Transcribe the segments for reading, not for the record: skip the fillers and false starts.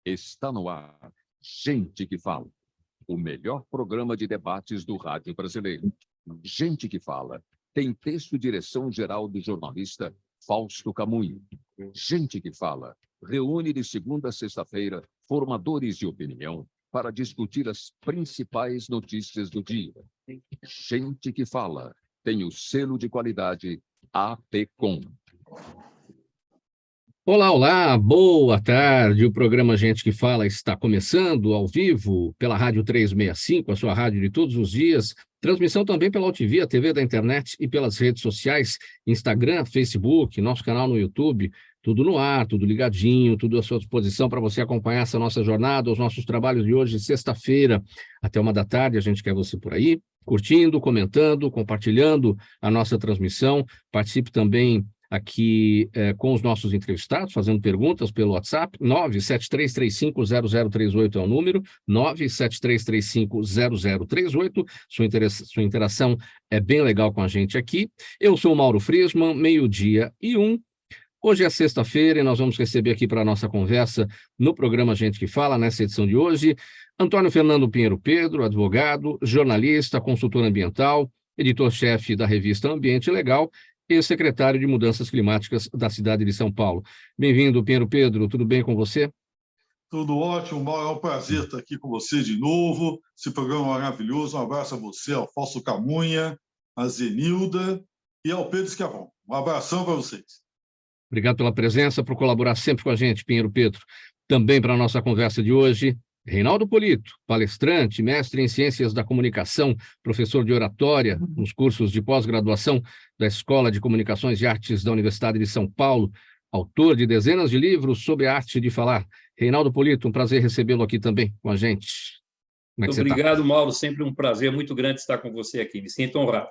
Está no ar. Gente que Fala. O melhor programa de debates do rádio brasileiro. Gente que Fala. Tem texto e direção geral do jornalista Fausto Camunho. Gente que Fala. Reúne de segunda a sexta-feira formadores de opinião para discutir as principais notícias do dia. Gente que Fala. Tem o selo de qualidade APCOM. Olá, olá, boa tarde. O programa Gente que Fala está começando ao vivo pela Rádio 365, a sua rádio de todos os dias. Transmissão também pela UTV, a TV da internet e pelas redes sociais, Instagram, Facebook, nosso canal no YouTube. Tudo no ar, tudo ligadinho, tudo à sua disposição para você acompanhar essa nossa jornada, os nossos trabalhos de hoje, sexta-feira, até 1h da tarde. A gente quer você por aí, curtindo, comentando, compartilhando a nossa transmissão. Participe também aqui com os nossos entrevistados, fazendo perguntas pelo WhatsApp. 973350038 é o número, 973350038. Sua interação é bem legal com a gente aqui. Eu sou o Mauro Friesman, 12:01. Hoje é sexta-feira e nós vamos receber aqui para a nossa conversa no programa Gente que Fala, nessa edição de hoje, Antônio Fernando Pinheiro Pedro, advogado, jornalista, consultor ambiental, editor-chefe da revista Ambiente Legal e secretário de Mudanças Climáticas da cidade de São Paulo. Bem-vindo, Pinheiro Pedro, tudo bem com você? Tudo ótimo, Mauro, é um prazer estar aqui com você de novo, esse programa maravilhoso. Um abraço a você, ao Fausto Camunha, a Zenilda e ao Pedro Schiavon. Um abração para vocês. Obrigado pela presença, por colaborar sempre com a gente, Pinheiro Pedro. Também para a nossa conversa de hoje, Reinaldo Polito, palestrante, mestre em Ciências da Comunicação, professor de oratória nos cursos de pós-graduação da Escola de Comunicações e Artes da Universidade de São Paulo, autor de dezenas de livros sobre a arte de falar. Reinaldo Polito, um prazer recebê-lo aqui também com a gente. Como é que Obrigado, Mauro. Sempre um prazer muito grande estar com você aqui. Me sinto honrado.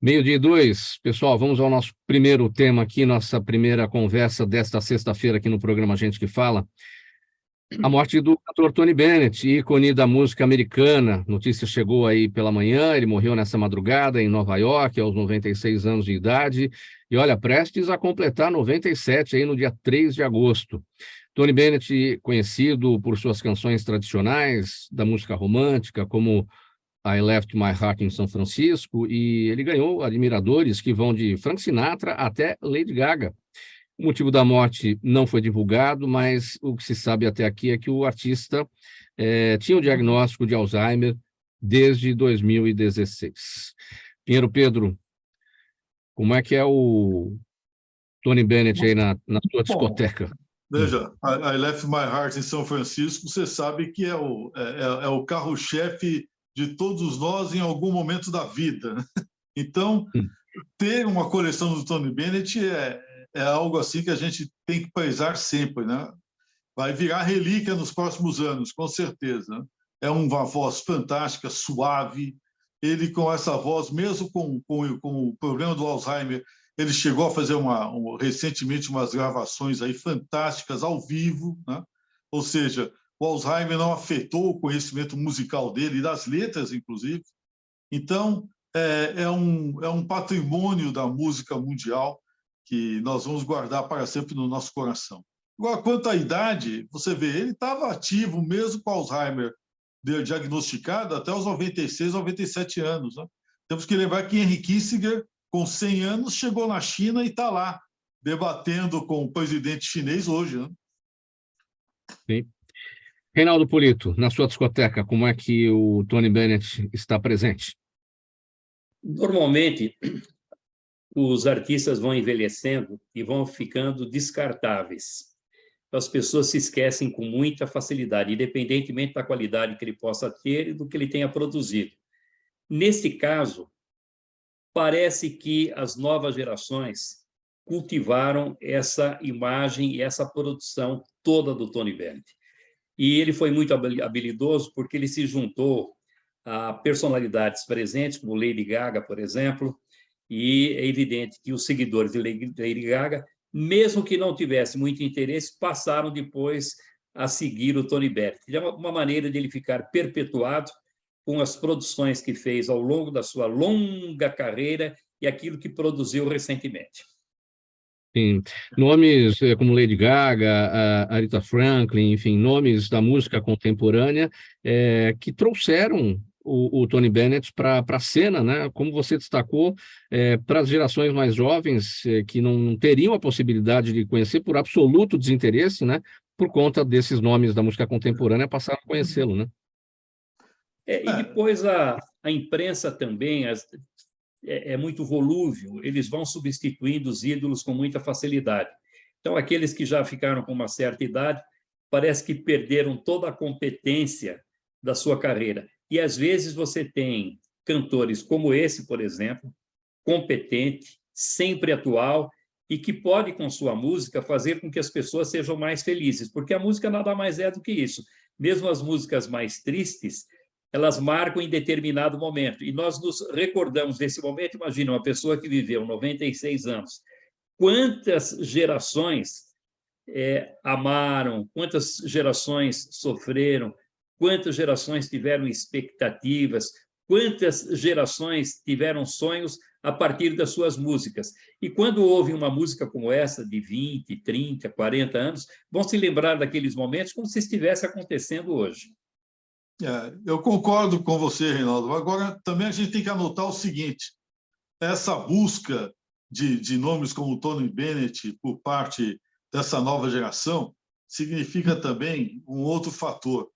12:02. Pessoal, vamos ao nosso primeiro tema aqui, nossa primeira conversa desta sexta-feira aqui no programa Gente que Fala. A morte do cantor Tony Bennett, ícone da música americana. Notícia chegou aí pela manhã, ele morreu nessa madrugada em Nova York, aos 96 anos de idade, e olha, prestes a completar 97 aí no dia 3 de agosto. Tony Bennett, conhecido por suas canções tradicionais da música romântica, como I Left My Heart in São Francisco, e ele ganhou admiradores que vão de Frank Sinatra até Lady Gaga. O motivo da morte não foi divulgado, mas o que se sabe até aqui é que o artista tinha o diagnóstico de Alzheimer desde 2016. Pinheiro Pedro, como é que é o Tony Bennett aí na sua discoteca? Veja, I Left My Heart em São Francisco, você sabe que é o carro-chefe de todos nós em algum momento da vida. Então, ter uma coleção do Tony Bennett é algo assim que a gente tem que prezar sempre, né? Vai virar relíquia nos próximos anos, com certeza. É uma voz fantástica, suave. Ele, com essa voz, mesmo com o problema do Alzheimer, ele chegou a fazer recentemente umas gravações aí fantásticas ao vivo, né? Ou seja, o Alzheimer não afetou o conhecimento musical dele, e das letras, inclusive. Então, é um patrimônio da música mundial que nós vamos guardar para sempre no nosso coração. Agora, quanto à idade, você vê, ele estava ativo mesmo com Alzheimer diagnosticado até os 96, 97 anos. Né? Temos que lembrar que Henry Kissinger, com 100 anos, chegou na China e está lá, debatendo com o presidente chinês hoje. Né? Sim. Reinaldo Polito, na sua discoteca, como é que o Tony Bennett está presente? Normalmente, os artistas vão envelhecendo e vão ficando descartáveis. As pessoas se esquecem com muita facilidade, independentemente da qualidade que ele possa ter e do que ele tenha produzido. Nesse caso, parece que as novas gerações cultivaram essa imagem e essa produção toda do Tony Bennett. E ele foi muito habilidoso porque ele se juntou a personalidades presentes, como Lady Gaga, por exemplo, e é evidente que os seguidores de Lady Gaga, mesmo que não tivessem muito interesse, passaram depois a seguir o Tony Bennett. É uma maneira de ele ficar perpetuado com as produções que fez ao longo da sua longa carreira e aquilo que produziu recentemente. Sim. Nomes como Lady Gaga, a Aretha Franklin, enfim, nomes da música contemporânea que trouxeram o Tony Bennett para a cena, né? Como você destacou, para as gerações mais jovens que não teriam a possibilidade de conhecer por absoluto desinteresse, né? Por conta desses nomes da música contemporânea, passaram a conhecê-lo, né? E depois a imprensa também é muito volúvel, eles vão substituindo os ídolos com muita facilidade. Então, aqueles que já ficaram com uma certa idade, parece que perderam toda a competência da sua carreira. E, às vezes, você tem cantores como esse, por exemplo, competente, sempre atual, e que pode, com sua música, fazer com que as pessoas sejam mais felizes, porque a música nada mais é do que isso. Mesmo as músicas mais tristes, elas marcam em determinado momento. E nós nos recordamos desse momento. Imagina, uma pessoa que viveu 96 anos. Quantas gerações amaram, quantas gerações sofreram, quantas gerações tiveram expectativas, quantas gerações tiveram sonhos a partir das suas músicas. E quando ouvem uma música como essa, de 20, 30, 40 anos, vão se lembrar daqueles momentos como se estivesse acontecendo hoje. Eu concordo com você, Reinaldo. Agora, também a gente tem que anotar o seguinte: essa busca de nomes como Tony Bennett por parte dessa nova geração significa também um outro fator.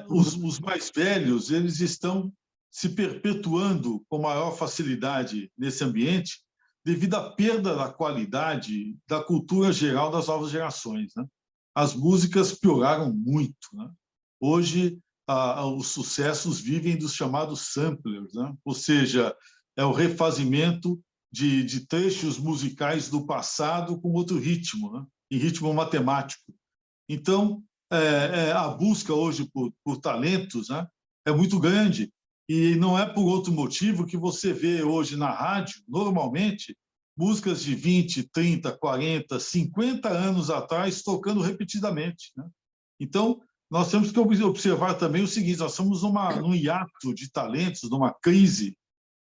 Os mais velhos, eles estão se perpetuando com maior facilidade nesse ambiente devido à perda da qualidade da cultura geral das novas gerações, né? As músicas pioraram muito, né? Hoje, os sucessos vivem dos chamados samplers, né? Ou seja, é o refazimento de trechos musicais do passado com outro ritmo, né? Em ritmo matemático. Então, a busca hoje por talentos, né, é muito grande, e não é por outro motivo que você vê hoje na rádio, normalmente, músicas de 20, 30, 40, 50 anos atrás tocando repetidamente, né? Então, nós temos que observar também o seguinte: nós estamos num hiato de talentos, numa crise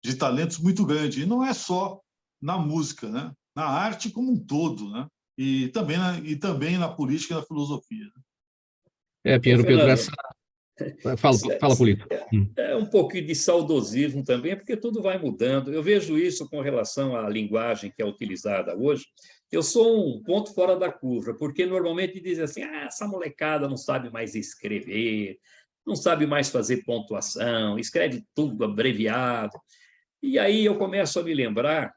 de talentos muito grande. E não é só na música, né? Na arte como um todo, né? E também na política e na filosofia. Pedro, Fernando, essa... Fala, Polito. É um pouquinho de saudosismo também, porque tudo vai mudando. Eu vejo isso com relação à linguagem que é utilizada hoje. Eu sou um ponto fora da curva, porque normalmente dizem assim: essa molecada não sabe mais escrever, não sabe mais fazer pontuação, escreve tudo abreviado. E aí eu começo a me lembrar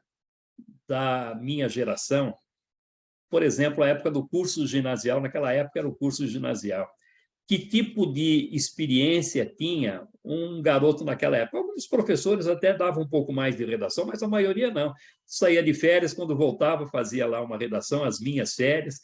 da minha geração, por exemplo, a época do curso ginasial. Naquela época era o curso ginasial. Que tipo de experiência tinha um garoto naquela época? Alguns professores até davam um pouco mais de redação, mas a maioria não. Saía de férias, quando voltava, fazia lá uma redação, as minhas férias.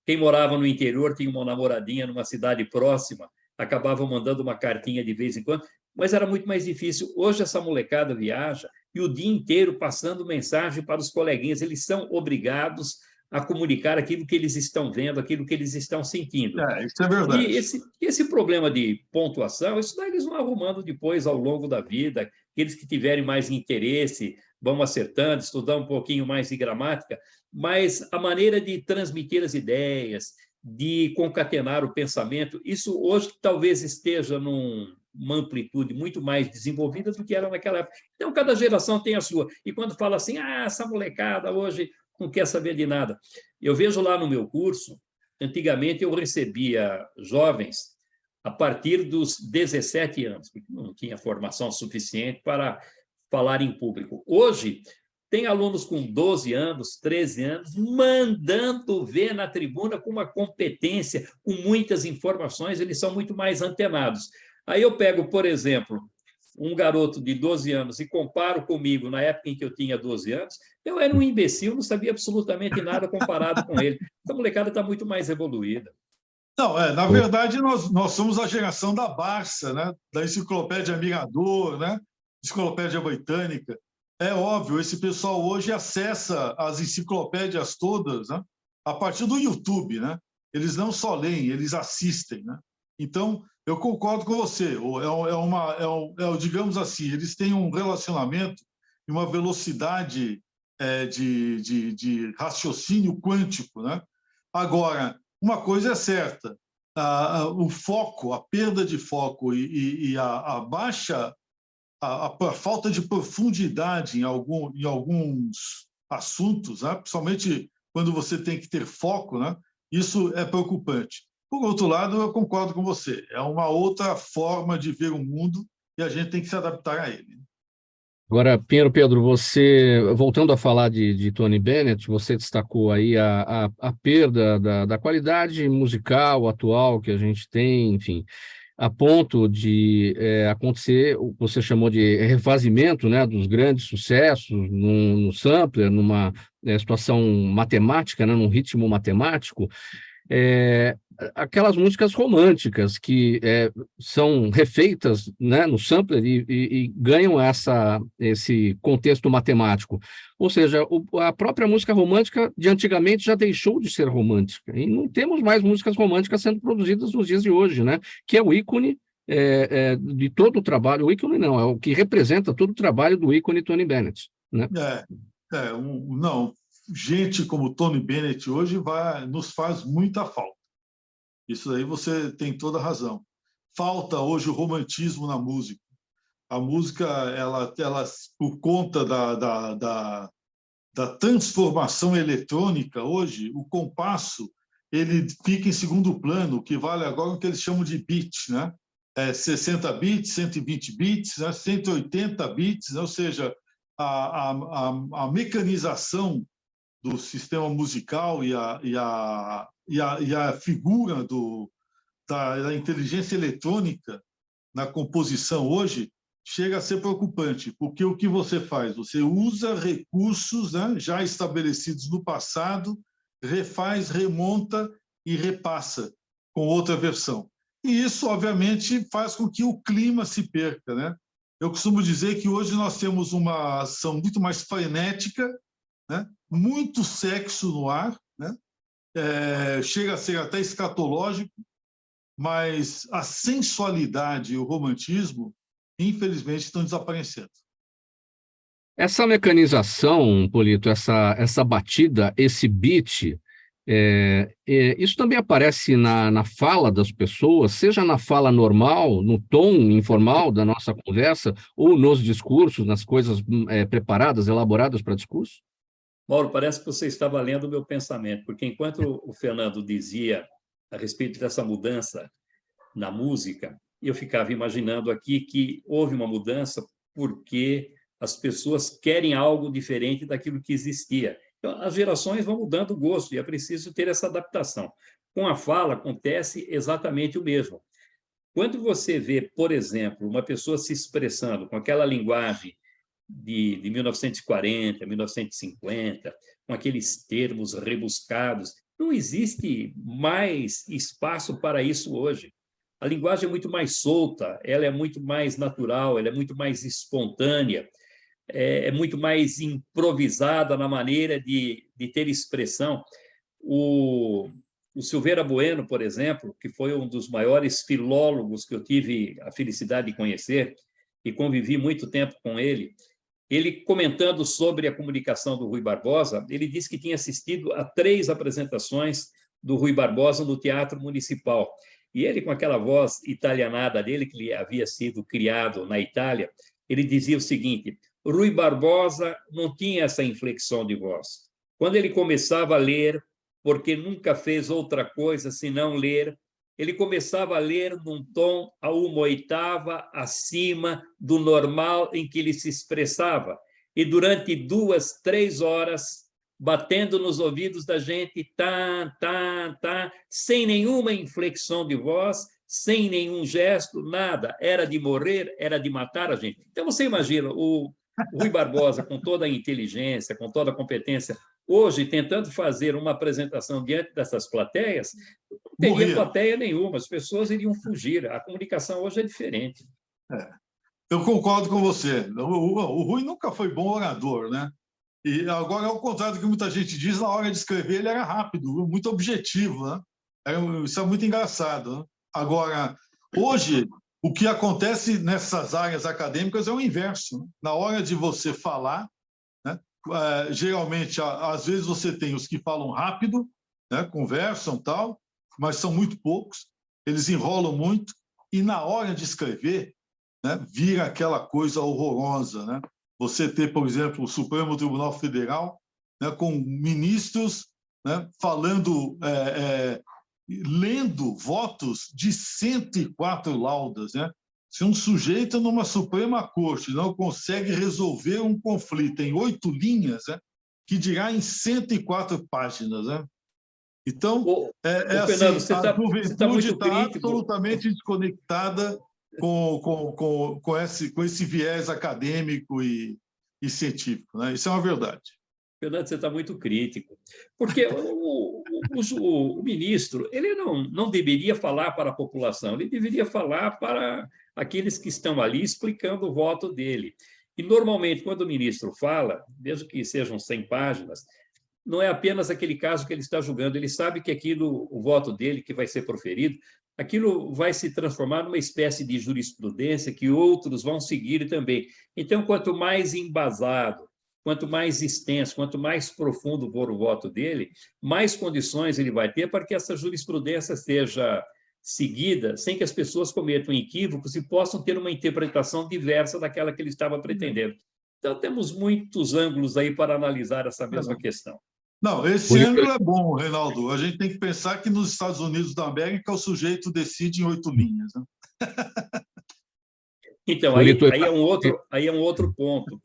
Quem morava no interior tinha uma namoradinha numa cidade próxima, acabava mandando uma cartinha de vez em quando, mas era muito mais difícil. Hoje essa molecada viaja e o dia inteiro passando mensagem para os coleguinhas. Eles são obrigados a comunicar aquilo que eles estão vendo, aquilo que eles estão sentindo. Isso é verdade. E esse problema de pontuação, isso daí eles vão arrumando depois ao longo da vida. Aqueles que tiverem mais interesse vão acertando, estudar um pouquinho mais de gramática, mas a maneira de transmitir as ideias, de concatenar o pensamento, isso hoje talvez esteja numa amplitude muito mais desenvolvida do que era naquela época. Então, cada geração tem a sua. E quando fala assim, essa molecada hoje não quer saber de nada. Eu vejo lá no meu curso, antigamente eu recebia jovens a partir dos 17 anos, porque não tinha formação suficiente para falar em público. Hoje, tem alunos com 12 anos, 13 anos, mandando ver na tribuna com uma competência, com muitas informações, eles são muito mais antenados. Aí eu pego, por exemplo, um garoto de 12 anos e comparo comigo na época em que eu tinha 12 anos, eu era um imbecil, não sabia absolutamente nada comparado com ele. Essa molecada está muito mais evoluída. Não, na verdade, nós somos a geração da Barça, né? Da Enciclopédia Mirador, né? Enciclopédia Britânica. É óbvio, esse pessoal hoje acessa as enciclopédias todas, né, a partir do YouTube, né? Eles não só leem, eles assistem, né? Então, eu concordo com você. Digamos assim, eles têm um relacionamento e uma velocidade de raciocínio quântico, né? Agora, uma coisa é certa, o foco, a perda de foco e a baixa, a falta de profundidade em alguns assuntos, né? Principalmente quando você tem que ter foco, né? Isso é preocupante. Por outro lado, eu concordo com você, é uma outra forma de ver o mundo e a gente tem que se adaptar a ele. Agora, Pinheiro Pedro, voltando a falar de Tony Bennett, você destacou aí a perda da qualidade musical atual que a gente tem, enfim, a ponto de acontecer o que você chamou de refazimento, né, dos grandes sucessos no sampler, numa situação matemática, né, num ritmo matemático. Aquelas músicas românticas que são refeitas, né, no sampler e ganham esse contexto matemático. Ou seja, a própria música romântica de antigamente já deixou de ser romântica. E não temos mais músicas românticas sendo produzidas nos dias de hoje, né, que é o ícone de todo o trabalho. O ícone não, é o que representa todo o trabalho do ícone Tony Bennett, né? Não, gente como Tony Bennett hoje nos faz muita falta. Isso aí você tem toda a razão. Falta hoje o romantismo na música. A música, ela por conta da transformação eletrônica hoje, o compasso ele fica em segundo plano, o que vale agora o que eles chamam de bits, né? 60 bits, 120 bits, né? 180 bits, né? Ou seja, a mecanização do sistema musical e a figura da inteligência eletrônica na composição hoje chega a ser preocupante, porque o que você faz? Você usa recursos, né, já estabelecidos no passado, refaz, remonta e repassa com outra versão. E isso, obviamente, faz com que o clima se perca, né? Eu costumo dizer que hoje nós temos uma ação muito mais frenética, né? Muito sexo no ar, né? Chega a ser até escatológico, mas a sensualidade e o romantismo, infelizmente, estão desaparecendo. Essa mecanização, Polito, essa batida, esse beat, isso também aparece na fala das pessoas, seja na fala normal, no tom informal da nossa conversa, ou nos discursos, nas coisas preparadas, elaboradas para discurso? Mauro, parece que você estava lendo o meu pensamento, porque enquanto o Fernando dizia a respeito dessa mudança na música, eu ficava imaginando aqui que houve uma mudança porque as pessoas querem algo diferente daquilo que existia. Então, as gerações vão mudando o gosto e é preciso ter essa adaptação. Com a fala acontece exatamente o mesmo. Quando você vê, por exemplo, uma pessoa se expressando com aquela linguagem de 1940, 1950, com aqueles termos rebuscados, não existe mais espaço para isso hoje. A linguagem é muito mais solta, ela é muito mais natural, ela é muito mais espontânea, é muito mais improvisada na maneira de ter expressão. O Silveira Bueno, por exemplo, que foi um dos maiores filólogos que eu tive a felicidade de conhecer e convivi muito tempo com ele, comentando sobre a comunicação do Rui Barbosa, ele disse que tinha assistido a 3 apresentações do Rui Barbosa no Teatro Municipal. E ele, com aquela voz italianada dele, que havia sido criado na Itália, ele dizia o seguinte: Rui Barbosa não tinha essa inflexão de voz. Quando ele começava a ler, porque nunca fez outra coisa senão ler, ele começava a ler num tom a 1/8 acima do normal em que ele se expressava. E durante 2, 3 horas, batendo nos ouvidos da gente, sem nenhuma inflexão de voz, sem nenhum gesto, nada. Era de morrer, era de matar a gente. Então, você imagina, o Rui Barbosa, com toda a inteligência, com toda a competência, hoje, tentando fazer uma apresentação diante dessas plateias, não teria plateia nenhuma, as pessoas iriam fugir. A comunicação hoje é diferente. Eu concordo com você. O Rui nunca foi bom orador, né? E agora, ao contrário do que muita gente diz, na hora de escrever ele era rápido, muito objetivo, né? Isso é muito engraçado, né? Agora, hoje, o que acontece nessas áreas acadêmicas é o inverso, né? Na hora de você falar, né, geralmente, às vezes você tem os que falam rápido, né, conversam tal, mas são muito poucos, eles enrolam muito, e na hora de escrever, né, vira aquela coisa horrorosa, né? Você ter, por exemplo, o Supremo Tribunal Federal, né, com ministros, né, falando, lendo votos de 104 laudas, né? Se um sujeito numa Suprema Corte não consegue resolver um conflito em 8 linhas, né, que dirá em 104 páginas, né? Então, Fernando, assim, a você tá juventude muito está crítico. absolutamente desconectada com esse viés acadêmico e científico, né? Isso é uma verdade. Fernando, você está muito crítico, porque o ministro ele não deveria falar para a população, ele deveria falar para aqueles que estão ali explicando o voto dele. E, normalmente, quando o ministro fala, mesmo que sejam 100 páginas, não é apenas aquele caso que ele está julgando, ele sabe que aquilo, o voto dele que vai ser proferido, aquilo vai se transformar numa espécie de jurisprudência que outros vão seguir também. Então, quanto mais embasado, quanto mais extenso, quanto mais profundo for o voto dele, mais condições ele vai ter para que essa jurisprudência seja seguida, sem que as pessoas cometam equívocos e possam ter uma interpretação diversa daquela que ele estava pretendendo. Então, temos muitos ângulos aí para analisar essa mesma questão. Não, esse ângulo é bom, Reinaldo. A gente tem que pensar que nos Estados Unidos da América o sujeito decide em 8 linhas, né? Então, aí é um outro ponto.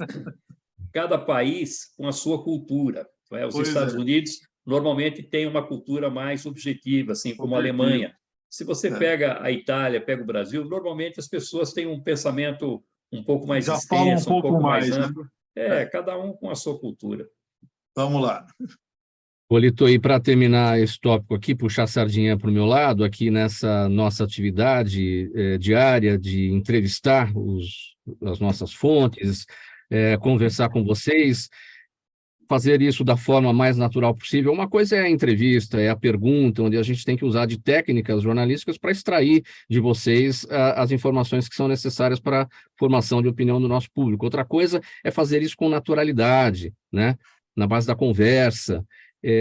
Cada país com a sua cultura. Os Estados Unidos normalmente têm uma cultura mais objetiva, assim como a Alemanha. Se você pega a Itália, pega o Brasil, normalmente as pessoas têm um pensamento um pouco mais extenso, um pouco mais amplo. Né? Cada um com a sua cultura. Vamos lá. Polito, e para terminar esse tópico aqui, puxar a sardinha para o meu lado, aqui nessa nossa atividade diária de entrevistar as nossas fontes, conversar com vocês, fazer isso da forma mais natural possível. Uma coisa é a entrevista, é a pergunta, onde a gente tem que usar de técnicas jornalísticas para extrair de vocês as informações que são necessárias para a formação de opinião do nosso público. Outra coisa é fazer isso com naturalidade, né? Na base da conversa,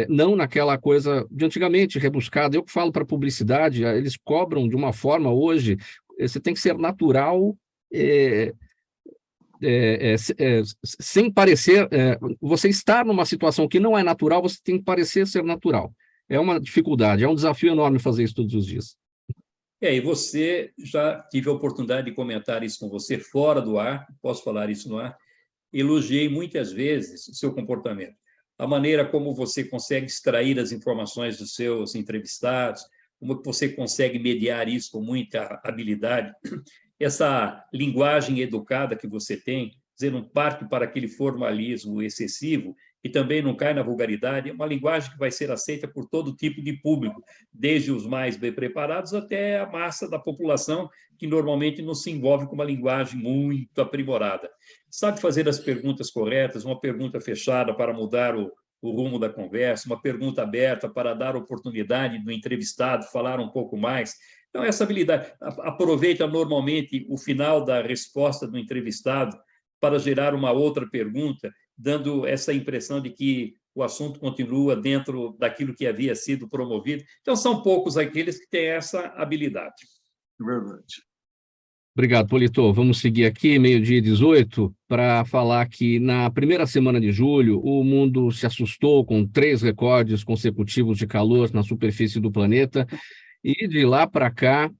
não naquela coisa de antigamente, rebuscada. Eu que falo para publicidade, eles cobram de uma forma hoje, você tem que ser natural, sem parecer, você estar numa situação que não é natural, você tem que parecer ser natural. É uma dificuldade, é um desafio enorme fazer isso todos os dias. E você, já tive a oportunidade de comentar isso com você fora do ar, posso falar isso no ar, elogiei muitas vezes o seu comportamento, a maneira como você consegue extrair as informações dos seus entrevistados, como você consegue mediar isso com muita habilidade, essa linguagem educada que você tem, dizer, não parte para aquele formalismo excessivo e também não cai na vulgaridade, é uma linguagem que vai ser aceita por todo tipo de público, desde os mais bem preparados até a massa da população, que normalmente não se envolve com uma linguagem muito aprimorada. Sabe fazer as perguntas corretas, uma pergunta fechada para mudar o rumo da conversa, uma pergunta aberta para dar oportunidade do entrevistado falar um pouco mais. Então, essa habilidade, aproveita normalmente o final da resposta do entrevistado para gerar uma outra pergunta, dando essa impressão de que o assunto continua dentro daquilo que havia sido promovido. Então, são poucos aqueles que têm essa habilidade. Verdade. Obrigado, Polito. Vamos seguir aqui, 12h18, para falar que na primeira semana de julho, o mundo se assustou com 3 recordes consecutivos de calor na superfície do planeta, e de lá para cá,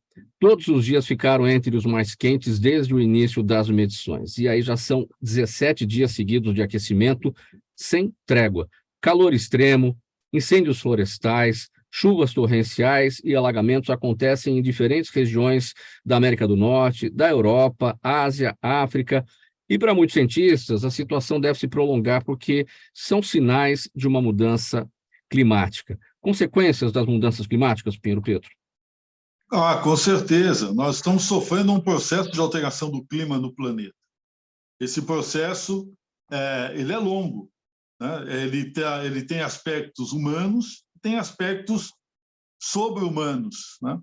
todos os dias ficaram entre os mais quentes desde o início das medições. E aí já são 17 dias seguidos de aquecimento sem trégua. Calor extremo, incêndios florestais, chuvas torrenciais e alagamentos acontecem em diferentes regiões da América do Norte, da Europa, Ásia, África. E para muitos cientistas, a situação deve se prolongar porque são sinais de uma mudança climática. Consequências das mudanças climáticas, Pinheiro Pedro? Com certeza. Nós estamos sofrendo um processo de alteração do clima no planeta. Esse processo ele é longo, né? Ele tem aspectos humanos, tem aspectos sobre-humanos, né?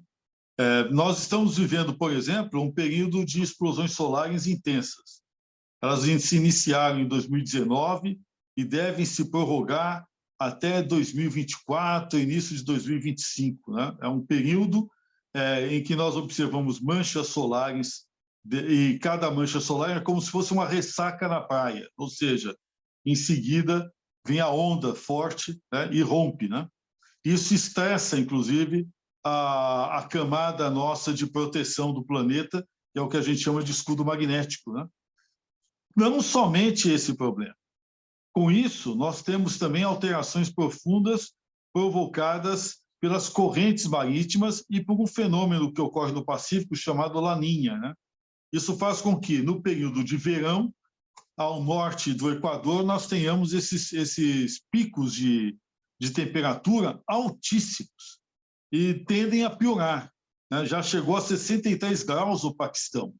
Nós estamos vivendo, por exemplo, um período de explosões solares intensas. Elas se iniciaram em 2019, e devem se prorrogar até 2024, início de 2025. Né? É um período em que nós observamos manchas solares, e cada mancha solar é como se fosse uma ressaca na praia, ou seja, em seguida vem a onda forte, né, e rompe. Né? Isso estressa, inclusive, a camada nossa de proteção do planeta, que é o que a gente chama de escudo magnético. Né? Não somente esse problema. Com isso, nós temos também alterações profundas provocadas pelas correntes marítimas e por um fenômeno que ocorre no Pacífico chamado Laninha. Né? Isso faz com que, no período de verão, ao norte do Equador, nós tenhamos esses picos de temperatura altíssimos e tendem a piorar. Né? Já chegou a 63 graus o Paquistão.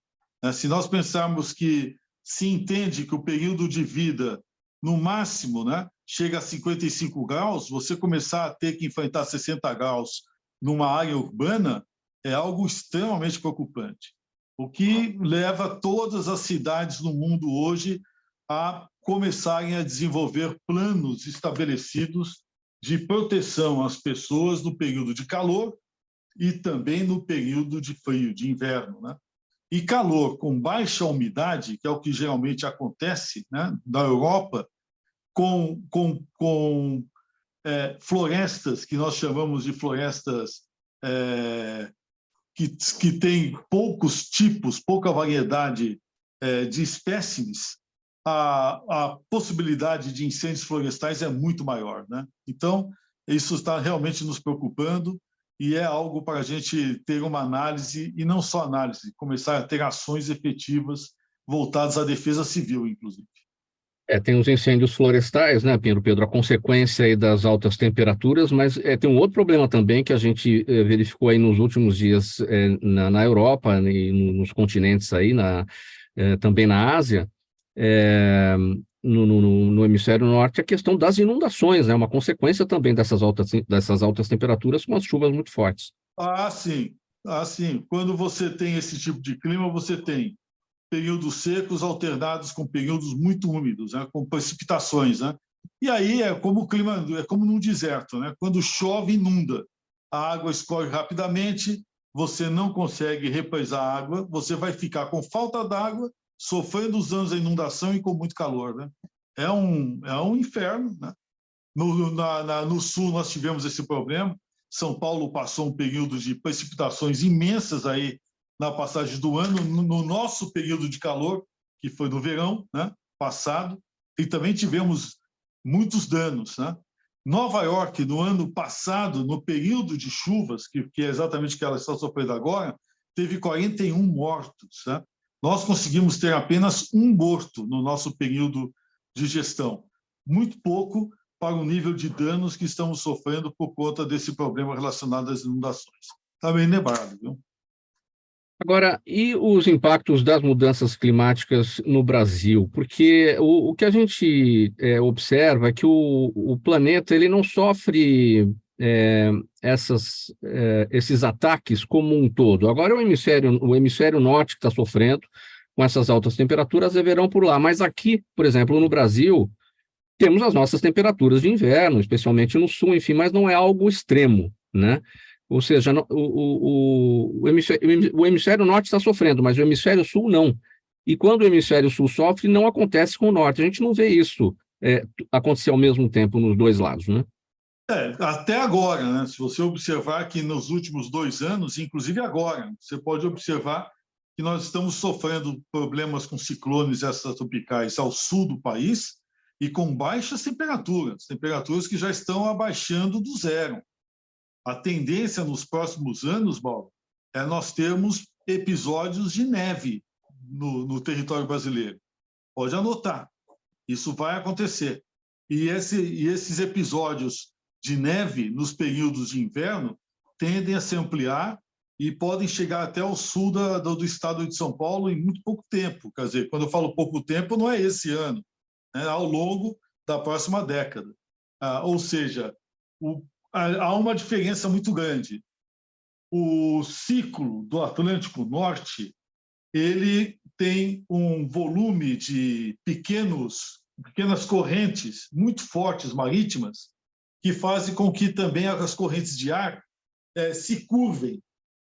Se nós pensarmos que se entende que o período de vida, no máximo, né, chega a 55 graus, você começar a ter que enfrentar 60 graus numa área urbana é algo extremamente preocupante. O que leva todas as cidades no mundo hoje a começarem a desenvolver planos estabelecidos de proteção às pessoas no período de calor e também no período de frio, de inverno. Né? E calor com baixa umidade, que é o que geralmente acontece, né, na Europa, com florestas que nós chamamos de florestas que têm poucos tipos, pouca variedade de espécimes, a possibilidade de incêndios florestais é muito maior. Né? Então, isso está realmente nos preocupando e é algo para a gente ter uma análise, e não só análise, começar a ter ações efetivas voltadas à defesa civil, inclusive. Tem os incêndios florestais, né, Pedro? A consequência aí das altas temperaturas, mas tem um outro problema também que a gente verificou aí nos últimos dias na Europa e nos continentes aí, também na Ásia, no hemisfério norte, a questão das inundações, né, uma consequência também dessas altas temperaturas com as chuvas muito fortes. Sim. Quando você tem esse tipo de clima, você tem períodos secos alternados com períodos muito úmidos, né, com precipitações. Né? E aí é como o clima, é como num deserto. Né? Quando chove, inunda. A água escorre rapidamente, você não consegue represar a água, você vai ficar com falta d'água, sofrendo os danos da inundação e com muito calor. Né? É um inferno. Né? No sul, nós tivemos esse problema. São Paulo passou um período de precipitações imensas aí na passagem do ano, no nosso período de calor, que foi no verão, né, passado, e também tivemos muitos danos. Né? Nova York, no ano passado, no período de chuvas, que é exatamente o que ela está sofrendo agora, teve 41 mortos. Né? Nós conseguimos ter apenas um morto no nosso período de gestão. Muito pouco para o nível de danos que estamos sofrendo por conta desse problema relacionado às inundações. Está bem lembrado, viu? Agora, e os impactos das mudanças climáticas no Brasil? Porque o que a gente observa é que o planeta ele não sofre esses ataques como um todo. Agora o hemisfério norte que está sofrendo com essas altas temperaturas, é verão por lá. Mas aqui, por exemplo, no Brasil, temos as nossas temperaturas de inverno, especialmente no sul, enfim, mas não é algo extremo, né? Ou seja, o hemisfério norte está sofrendo, mas o hemisfério sul não. E quando o hemisfério sul sofre, não acontece com o norte. A gente não vê isso acontecer ao mesmo tempo nos dois lados, né? Até agora, né? Se você observar que nos últimos 2 anos, inclusive agora, você pode observar que nós estamos sofrendo problemas com ciclones extratropicais ao sul do país e com baixas temperaturas que já estão abaixando do zero. A tendência nos próximos anos, Paulo, é nós termos episódios de neve no território brasileiro. Pode anotar, isso vai acontecer. E esses episódios de neve nos períodos de inverno tendem a se ampliar e podem chegar até o sul do estado de São Paulo em muito pouco tempo. Quer dizer, quando eu falo pouco tempo, não é esse ano, né? Ao longo da próxima década. Ou seja, há uma diferença muito grande. O ciclo do Atlântico Norte ele tem um volume de pequenos pequenas correntes muito fortes marítimas que fazem com que também as correntes de ar se curvem,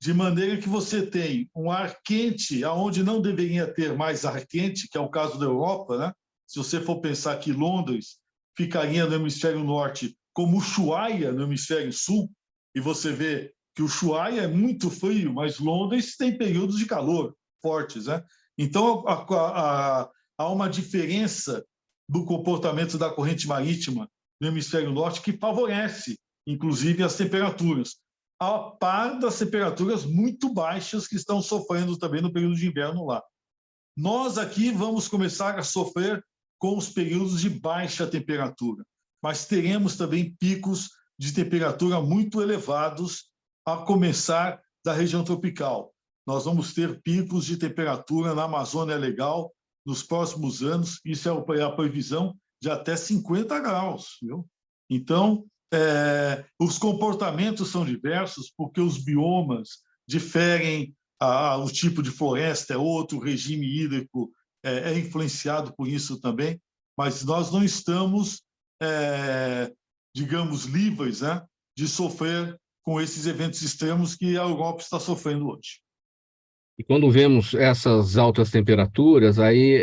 de maneira que você tem um ar quente, aonde não deveria ter mais ar quente, que é o caso da Europa, né? Se você for pensar que Londres ficaria no hemisfério norte como Ushuaia no hemisfério sul, e você vê que o Ushuaia é muito frio, mas Londres tem períodos de calor fortes, né? Então, há uma diferença do comportamento da corrente marítima no hemisfério norte que favorece, inclusive, as temperaturas, a par das temperaturas muito baixas que estão sofrendo também no período de inverno lá. Nós aqui vamos começar a sofrer com os períodos de baixa temperatura, mas teremos também picos de temperatura muito elevados a começar da região tropical. Nós vamos ter picos de temperatura na Amazônia Legal nos próximos anos, isso é a previsão de até 50 graus. Viu? Então, os comportamentos são diversos, porque os biomas diferem, o tipo de floresta é outro, o regime hídrico é influenciado por isso também, mas nós não estamos, digamos, livres, né, de sofrer com esses eventos extremos que a Europa está sofrendo hoje. E quando vemos essas altas temperaturas, aí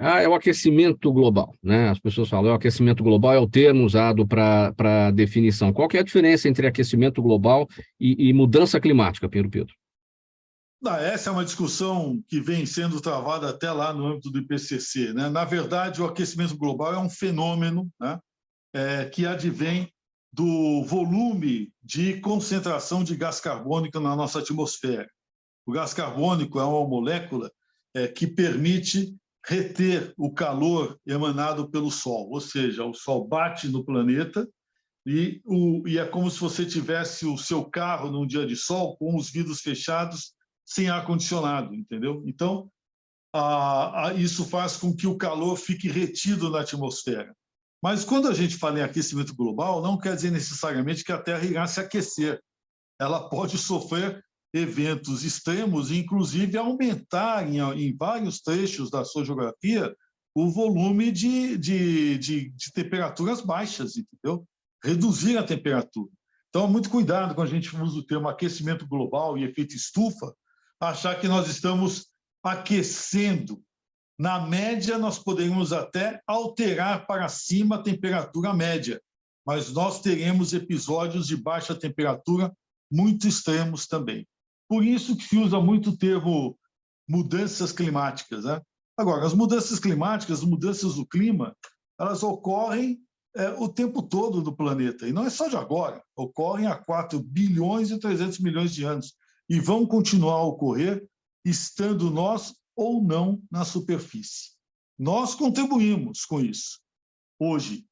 é o aquecimento global, né? As pessoas falam, o aquecimento global é o termo usado para definição. Qual que é a diferença entre aquecimento global e mudança climática, Pedro? Essa é uma discussão que vem sendo travada até lá no âmbito do IPCC, né? Na verdade, o aquecimento global é um fenômeno, né, que advém do volume de concentração de gás carbônico na nossa atmosfera. O gás carbônico é uma molécula que permite reter o calor emanado pelo Sol, ou seja, o Sol bate no planeta e é como se você tivesse o seu carro num dia de sol com os vidros fechados, sem ar-condicionado, entendeu? Então, isso faz com que o calor fique retido na atmosfera. Mas quando a gente fala em aquecimento global, não quer dizer necessariamente que a Terra irá se aquecer. Ela pode sofrer eventos extremos, inclusive aumentar em vários trechos da sua geografia o volume de temperaturas baixas, entendeu? Reduzir a temperatura. Então, muito cuidado quando a gente usa o termo aquecimento global e efeito estufa, achar que nós estamos aquecendo. Na média, nós poderíamos até alterar para cima a temperatura média, mas nós teremos episódios de baixa temperatura muito extremos também. Por isso que se usa muito o termo mudanças climáticas, né? Agora, as mudanças climáticas, as mudanças do clima, elas ocorrem o tempo todo no planeta, e não é só de agora, ocorrem há 4 bilhões e 300 milhões de anos, e vão continuar a ocorrer estando nós ou não na superfície. Nós contribuímos com isso hoje,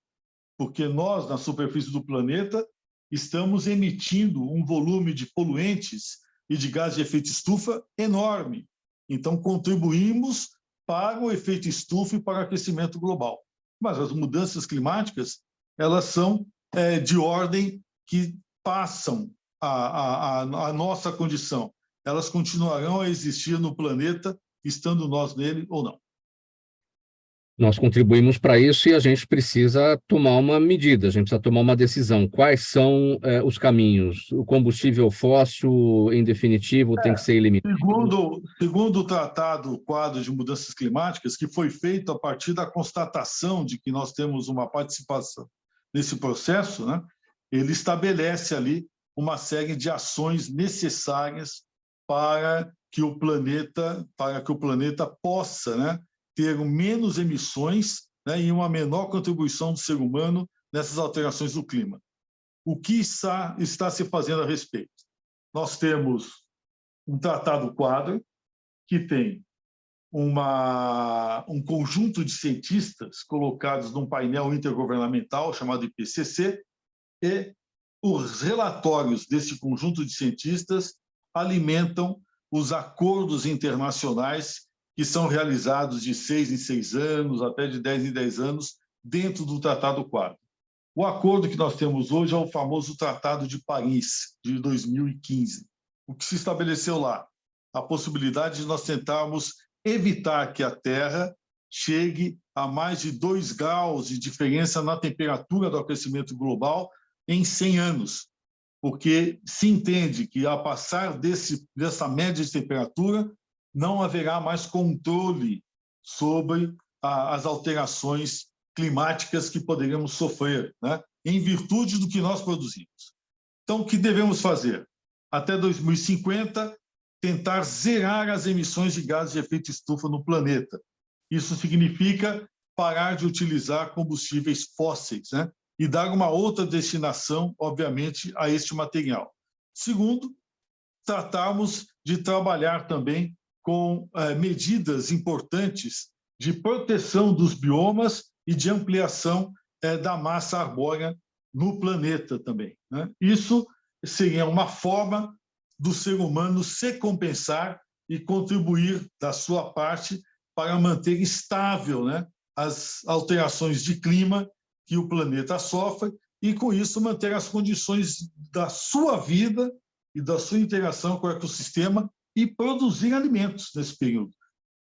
porque nós, na superfície do planeta, estamos emitindo um volume de poluentes e de gás de efeito estufa enorme. Então, contribuímos para o efeito estufa e para o aquecimento global. Mas as mudanças climáticas, elas são de ordem que passam a nossa condição. Elas continuarão a existir no planeta, estando nós nele ou não. Nós contribuímos para isso e a gente precisa tomar uma medida, a gente precisa tomar uma decisão. Quais são os caminhos? O combustível fóssil, em definitivo, tem que ser eliminado? Segundo o Tratado Quadro de Mudanças Climáticas, que foi feito a partir da constatação de que nós temos uma participação nesse processo, né, ele estabelece ali uma série de ações necessárias para que o planeta possa, né, ter menos emissões, né, e uma menor contribuição do ser humano nessas alterações do clima. O que está se fazendo a respeito? Nós temos um tratado quadro que tem um conjunto de cientistas colocados num painel intergovernamental chamado IPCC, e os relatórios desse conjunto de cientistas alimentam os acordos internacionais que são realizados de 6 em 6 anos, até de 10 em 10 anos, dentro do Tratado Quadro. O acordo que nós temos hoje é o famoso Tratado de Paris, de 2015. O que se estabeleceu lá? A possibilidade de nós tentarmos evitar que a Terra chegue a mais de 2 graus de diferença na temperatura do aquecimento global em 100 anos, porque se entende que, a passar dessa média de temperatura, não haverá mais controle sobre as alterações climáticas que poderemos sofrer, né, em virtude do que nós produzimos. Então, o que devemos fazer? Até 2050, tentar zerar as emissões de gases de efeito estufa no planeta. Isso significa parar de utilizar combustíveis fósseis, né, e dar uma outra destinação, obviamente, a este material. Segundo, tratarmos de trabalhar também com medidas importantes de proteção dos biomas e de ampliação da massa arbórea no planeta também, né? Isso seria uma forma do ser humano se compensar e contribuir da sua parte para manter estável, né, as alterações de clima que o planeta sofre e, com isso, manter as condições da sua vida e da sua interação com o ecossistema e produzir alimentos nesse período.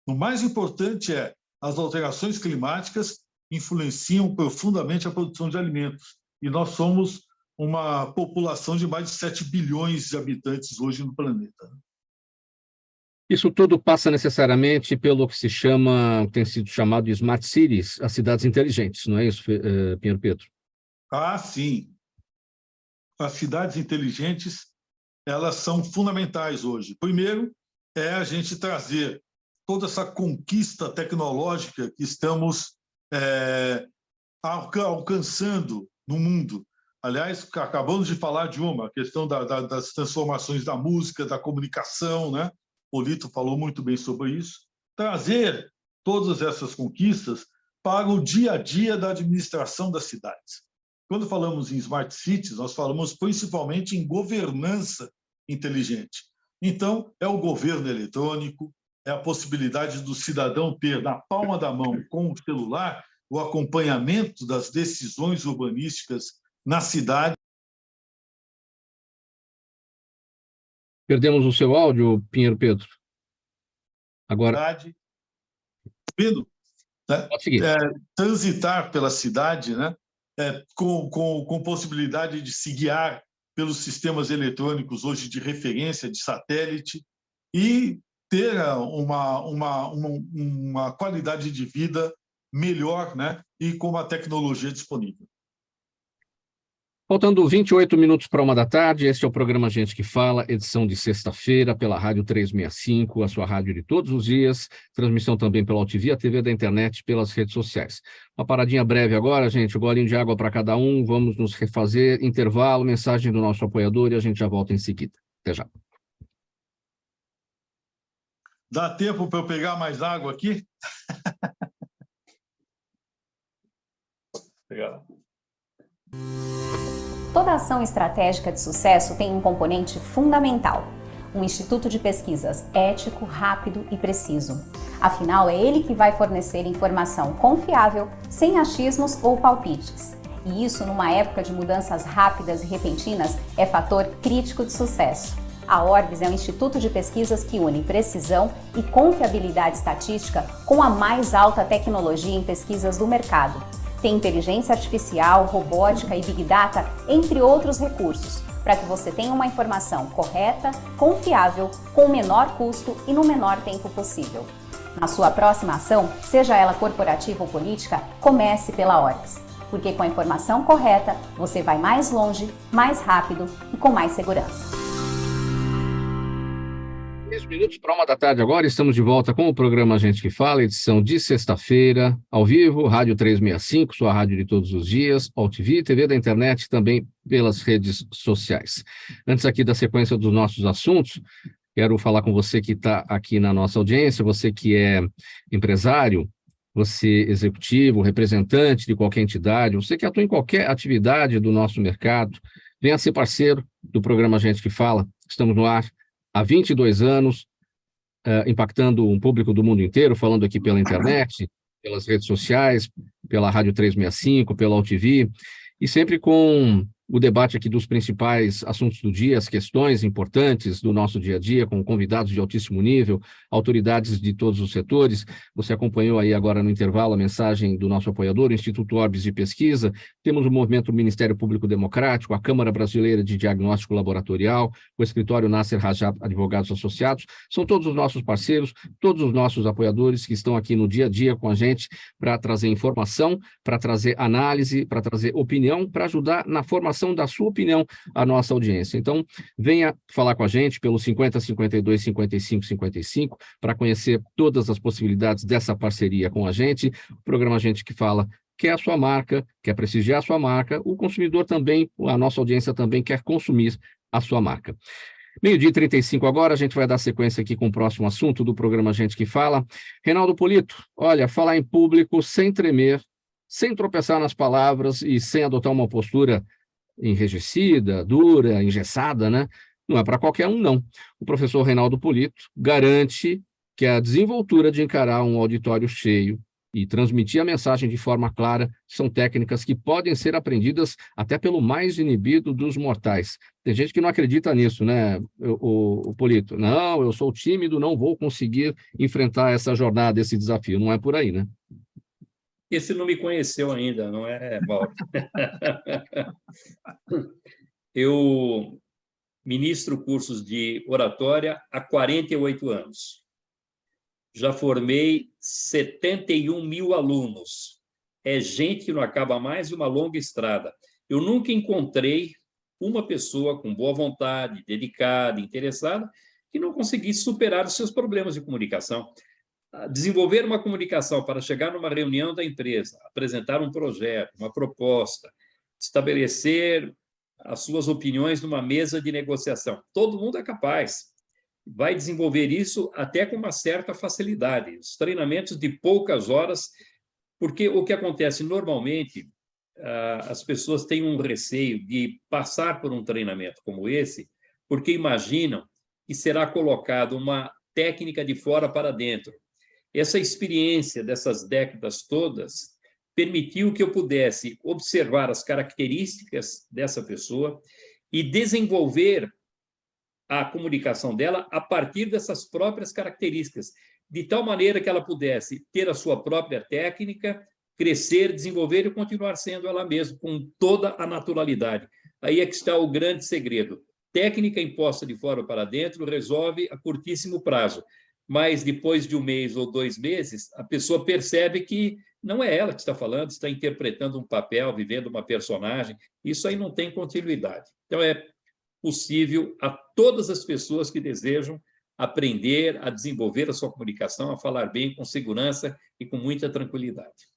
O mais importante é as alterações climáticas influenciam profundamente a produção de alimentos. E nós somos uma população de mais de 7 bilhões de habitantes hoje no planeta. Isso tudo passa necessariamente pelo que se chama, tem sido chamado de Smart Cities, as cidades inteligentes, não é isso, Pinheiro Pedro? Ah, sim. As cidades inteligentes, elas são fundamentais hoje. Primeiro, é a gente trazer toda essa conquista tecnológica que estamos alcançando no mundo. Aliás, acabamos de falar de a questão das transformações da música, da comunicação, né? O Lito falou muito bem sobre isso. Trazer todas essas conquistas para o dia a dia da administração das cidades. Quando falamos em Smart Cities, nós falamos principalmente em governança inteligente. Então, é o governo eletrônico, é a possibilidade do cidadão ter na palma da mão, com o celular, o acompanhamento das decisões urbanísticas na cidade. Perdemos o seu áudio, Pinheiro Pedro. Agora. Pedro, né? Pode seguir. Transitar pela cidade, né? Com possibilidade de se guiar pelos sistemas eletrônicos hoje de referência, de satélite, e ter uma qualidade de vida melhor, né? E com a tecnologia disponível. Faltando 28 minutos para 1h, este é o programa Gente que Fala, edição de sexta-feira, pela Rádio 365, a sua rádio de todos os dias, transmissão também pela UTV, a TV da internet, pelas redes sociais. Uma paradinha breve agora, gente, um golinho de água para cada um, vamos nos refazer, intervalo, mensagem do nosso apoiador e a gente já volta em seguida. Até já. Dá tempo para eu pegar mais água aqui? Obrigado. Toda ação estratégica de sucesso tem um componente fundamental: um instituto de pesquisas ético, rápido e preciso. Afinal, é ele que vai fornecer informação confiável, sem achismos ou palpites. E isso, numa época de mudanças rápidas e repentinas, é fator crítico de sucesso. A Orbis é um instituto de pesquisas que une precisão e confiabilidade estatística com a mais alta tecnologia em pesquisas do mercado. Tem inteligência artificial, robótica e Big Data, entre outros recursos, para que você tenha uma informação correta, confiável, com o menor custo e no menor tempo possível. Na sua próxima ação, seja ela corporativa ou política, comece pela Orbis, porque com a informação correta, você vai mais longe, mais rápido e com mais segurança. 10 minutos para 1h agora, estamos de volta com o programa Gente que Fala, edição de sexta-feira, ao vivo, Rádio 365, sua rádio de todos os dias, UTV, TV da internet, também pelas redes sociais. Antes aqui da sequência dos nossos assuntos, quero falar com você que está aqui na nossa audiência, você que é empresário, você executivo, representante de qualquer entidade, você que atua em qualquer atividade do nosso mercado, venha ser parceiro do programa Gente que Fala, estamos no ar há 22 anos, impactando um público do mundo inteiro, falando aqui pela internet, pelas redes sociais, pela Rádio 365, pela UTV, e sempre com o debate aqui dos principais assuntos do dia, as questões importantes do nosso dia a dia, com convidados de altíssimo nível, autoridades de todos os setores. Você acompanhou aí agora no intervalo a mensagem do nosso apoiador, o Instituto Orbis de Pesquisa. Temos o movimento Ministério Público Democrático, a Câmara Brasileira de Diagnóstico Laboratorial, o escritório Nasser Rajab Advogados Associados. São todos os nossos parceiros, todos os nossos apoiadores que estão aqui no dia a dia com a gente para trazer informação, para trazer análise, para trazer opinião, para ajudar na formação da sua opinião à nossa audiência. Então, venha falar com a gente pelo 50 52 55 55 para conhecer todas as possibilidades dessa parceria com a gente. O programa Gente que Fala quer a sua marca, quer prestigiar a sua marca, o consumidor também, a nossa audiência também quer consumir a sua marca. 12h35 agora, a gente vai dar sequência aqui com o próximo assunto do programa Gente que Fala. Reinaldo Polito, olha, falar em público sem tremer, sem tropeçar nas palavras e sem adotar uma postura enrijecida, dura, engessada, né? Não é para qualquer um, não. O professor Reinaldo Polito garante que a desenvoltura de encarar um auditório cheio e transmitir a mensagem de forma clara são técnicas que podem ser aprendidas até pelo mais inibido dos mortais. Tem gente que não acredita nisso, né, o Polito? Não, eu sou tímido, não vou conseguir enfrentar essa jornada, esse desafio. Não é por aí, né? Esse não me conheceu ainda, não é, Mauro? Eu ministro cursos de oratória há 48 anos. Já formei 71 mil alunos. É gente que não acaba mais de uma longa estrada. Eu nunca encontrei uma pessoa com boa vontade, dedicada, interessada, que não conseguisse superar os seus problemas de comunicação. Desenvolver uma comunicação para chegar numa reunião da empresa, apresentar um projeto, uma proposta, estabelecer as suas opiniões numa mesa de negociação. Todo mundo é capaz. Vai desenvolver isso até com uma certa facilidade. Os treinamentos de poucas horas, porque o que acontece normalmente, as pessoas têm um receio de passar por um treinamento como esse, porque imaginam que será colocado uma técnica de fora para dentro. Essa experiência dessas décadas todas permitiu que eu pudesse observar as características dessa pessoa e desenvolver a comunicação dela a partir dessas próprias características, de tal maneira que ela pudesse ter a sua própria técnica, crescer, desenvolver e continuar sendo ela mesma, com toda a naturalidade. Aí é que está o grande segredo. Técnica imposta de fora para dentro resolve a curtíssimo prazo, mas depois de 1 mês ou 2 meses, a pessoa percebe que não é ela que está falando, está interpretando um papel, vivendo uma personagem. Isso aí não tem continuidade. Então, é possível a todas as pessoas que desejam aprender a desenvolver a sua comunicação, a falar bem, com segurança e com muita tranquilidade.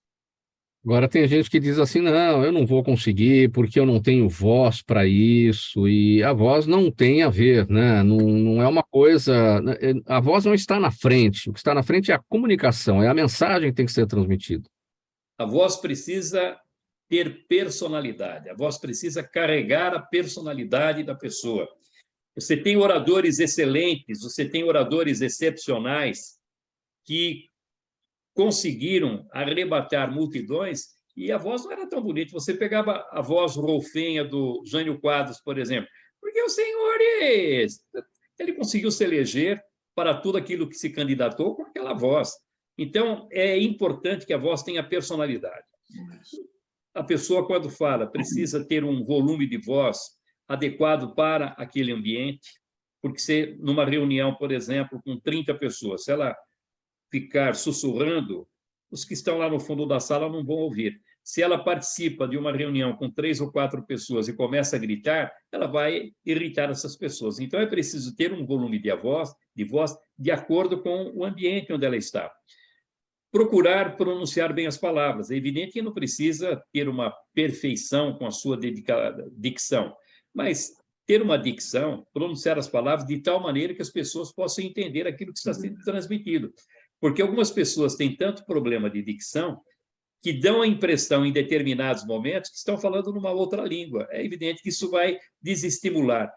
Agora tem gente que diz assim, não, eu não vou conseguir porque eu não tenho voz para isso, e a voz não tem a ver, né? Não é uma coisa... A voz não está na frente, o que está na frente é a comunicação, é a mensagem que tem que ser transmitida. A voz precisa ter personalidade, a voz precisa carregar a personalidade da pessoa. Você tem oradores excelentes, você tem oradores excepcionais que conseguiram arrebatar multidões e a voz não era tão bonita. Você pegava a voz rolfenha do Jânio Quadros, por exemplo, porque o senhores... Ele conseguiu se eleger para tudo aquilo que se candidatou com aquela voz. Então, é importante que a voz tenha personalidade. A pessoa, quando fala, precisa ter um volume de voz adequado para aquele ambiente, porque se numa reunião, por exemplo, com 30 pessoas, se ela ficar sussurrando, os que estão lá no fundo da sala não vão ouvir. Se ela participa de uma reunião com 3 ou 4 pessoas e começa a gritar, ela vai irritar essas pessoas. Então, é preciso ter um volume de voz de acordo com o ambiente onde ela está. Procurar pronunciar bem as palavras. É evidente que não precisa ter uma perfeição com a sua dicção, mas ter uma dicção, pronunciar as palavras de tal maneira que as pessoas possam entender aquilo que está sendo transmitido. Porque algumas pessoas têm tanto problema de dicção que dão a impressão, em determinados momentos, que estão falando numa outra língua. É evidente que isso vai desestimular.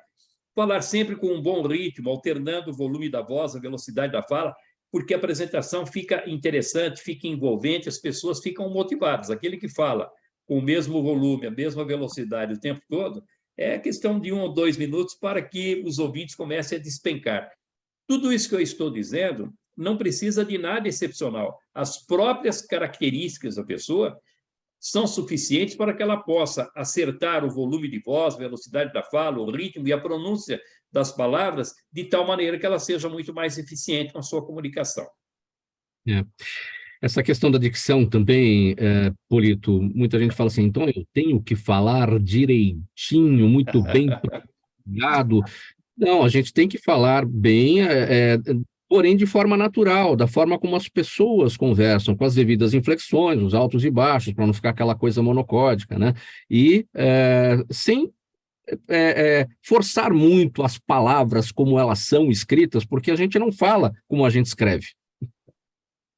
Falar sempre com um bom ritmo, alternando o volume da voz, a velocidade da fala, porque a apresentação fica interessante, fica envolvente, as pessoas ficam motivadas. Aquele que fala com o mesmo volume, a mesma velocidade o tempo todo, é questão de 1 ou 2 minutos para que os ouvintes comecem a despencar. Tudo isso que eu estou dizendo não precisa de nada excepcional. As próprias características da pessoa são suficientes para que ela possa acertar o volume de voz, velocidade da fala, o ritmo e a pronúncia das palavras, de tal maneira que ela seja muito mais eficiente com a sua comunicação. Essa questão da dicção também, Polito, muita gente fala assim, então eu tenho que falar direitinho, muito bem pronunciado. Não, a gente tem que falar bem, porém de forma natural, da forma como as pessoas conversam, com as devidas inflexões, os altos e baixos, para não ficar aquela coisa monocódica, né? E sem forçar muito as palavras como elas são escritas, porque a gente não fala como a gente escreve.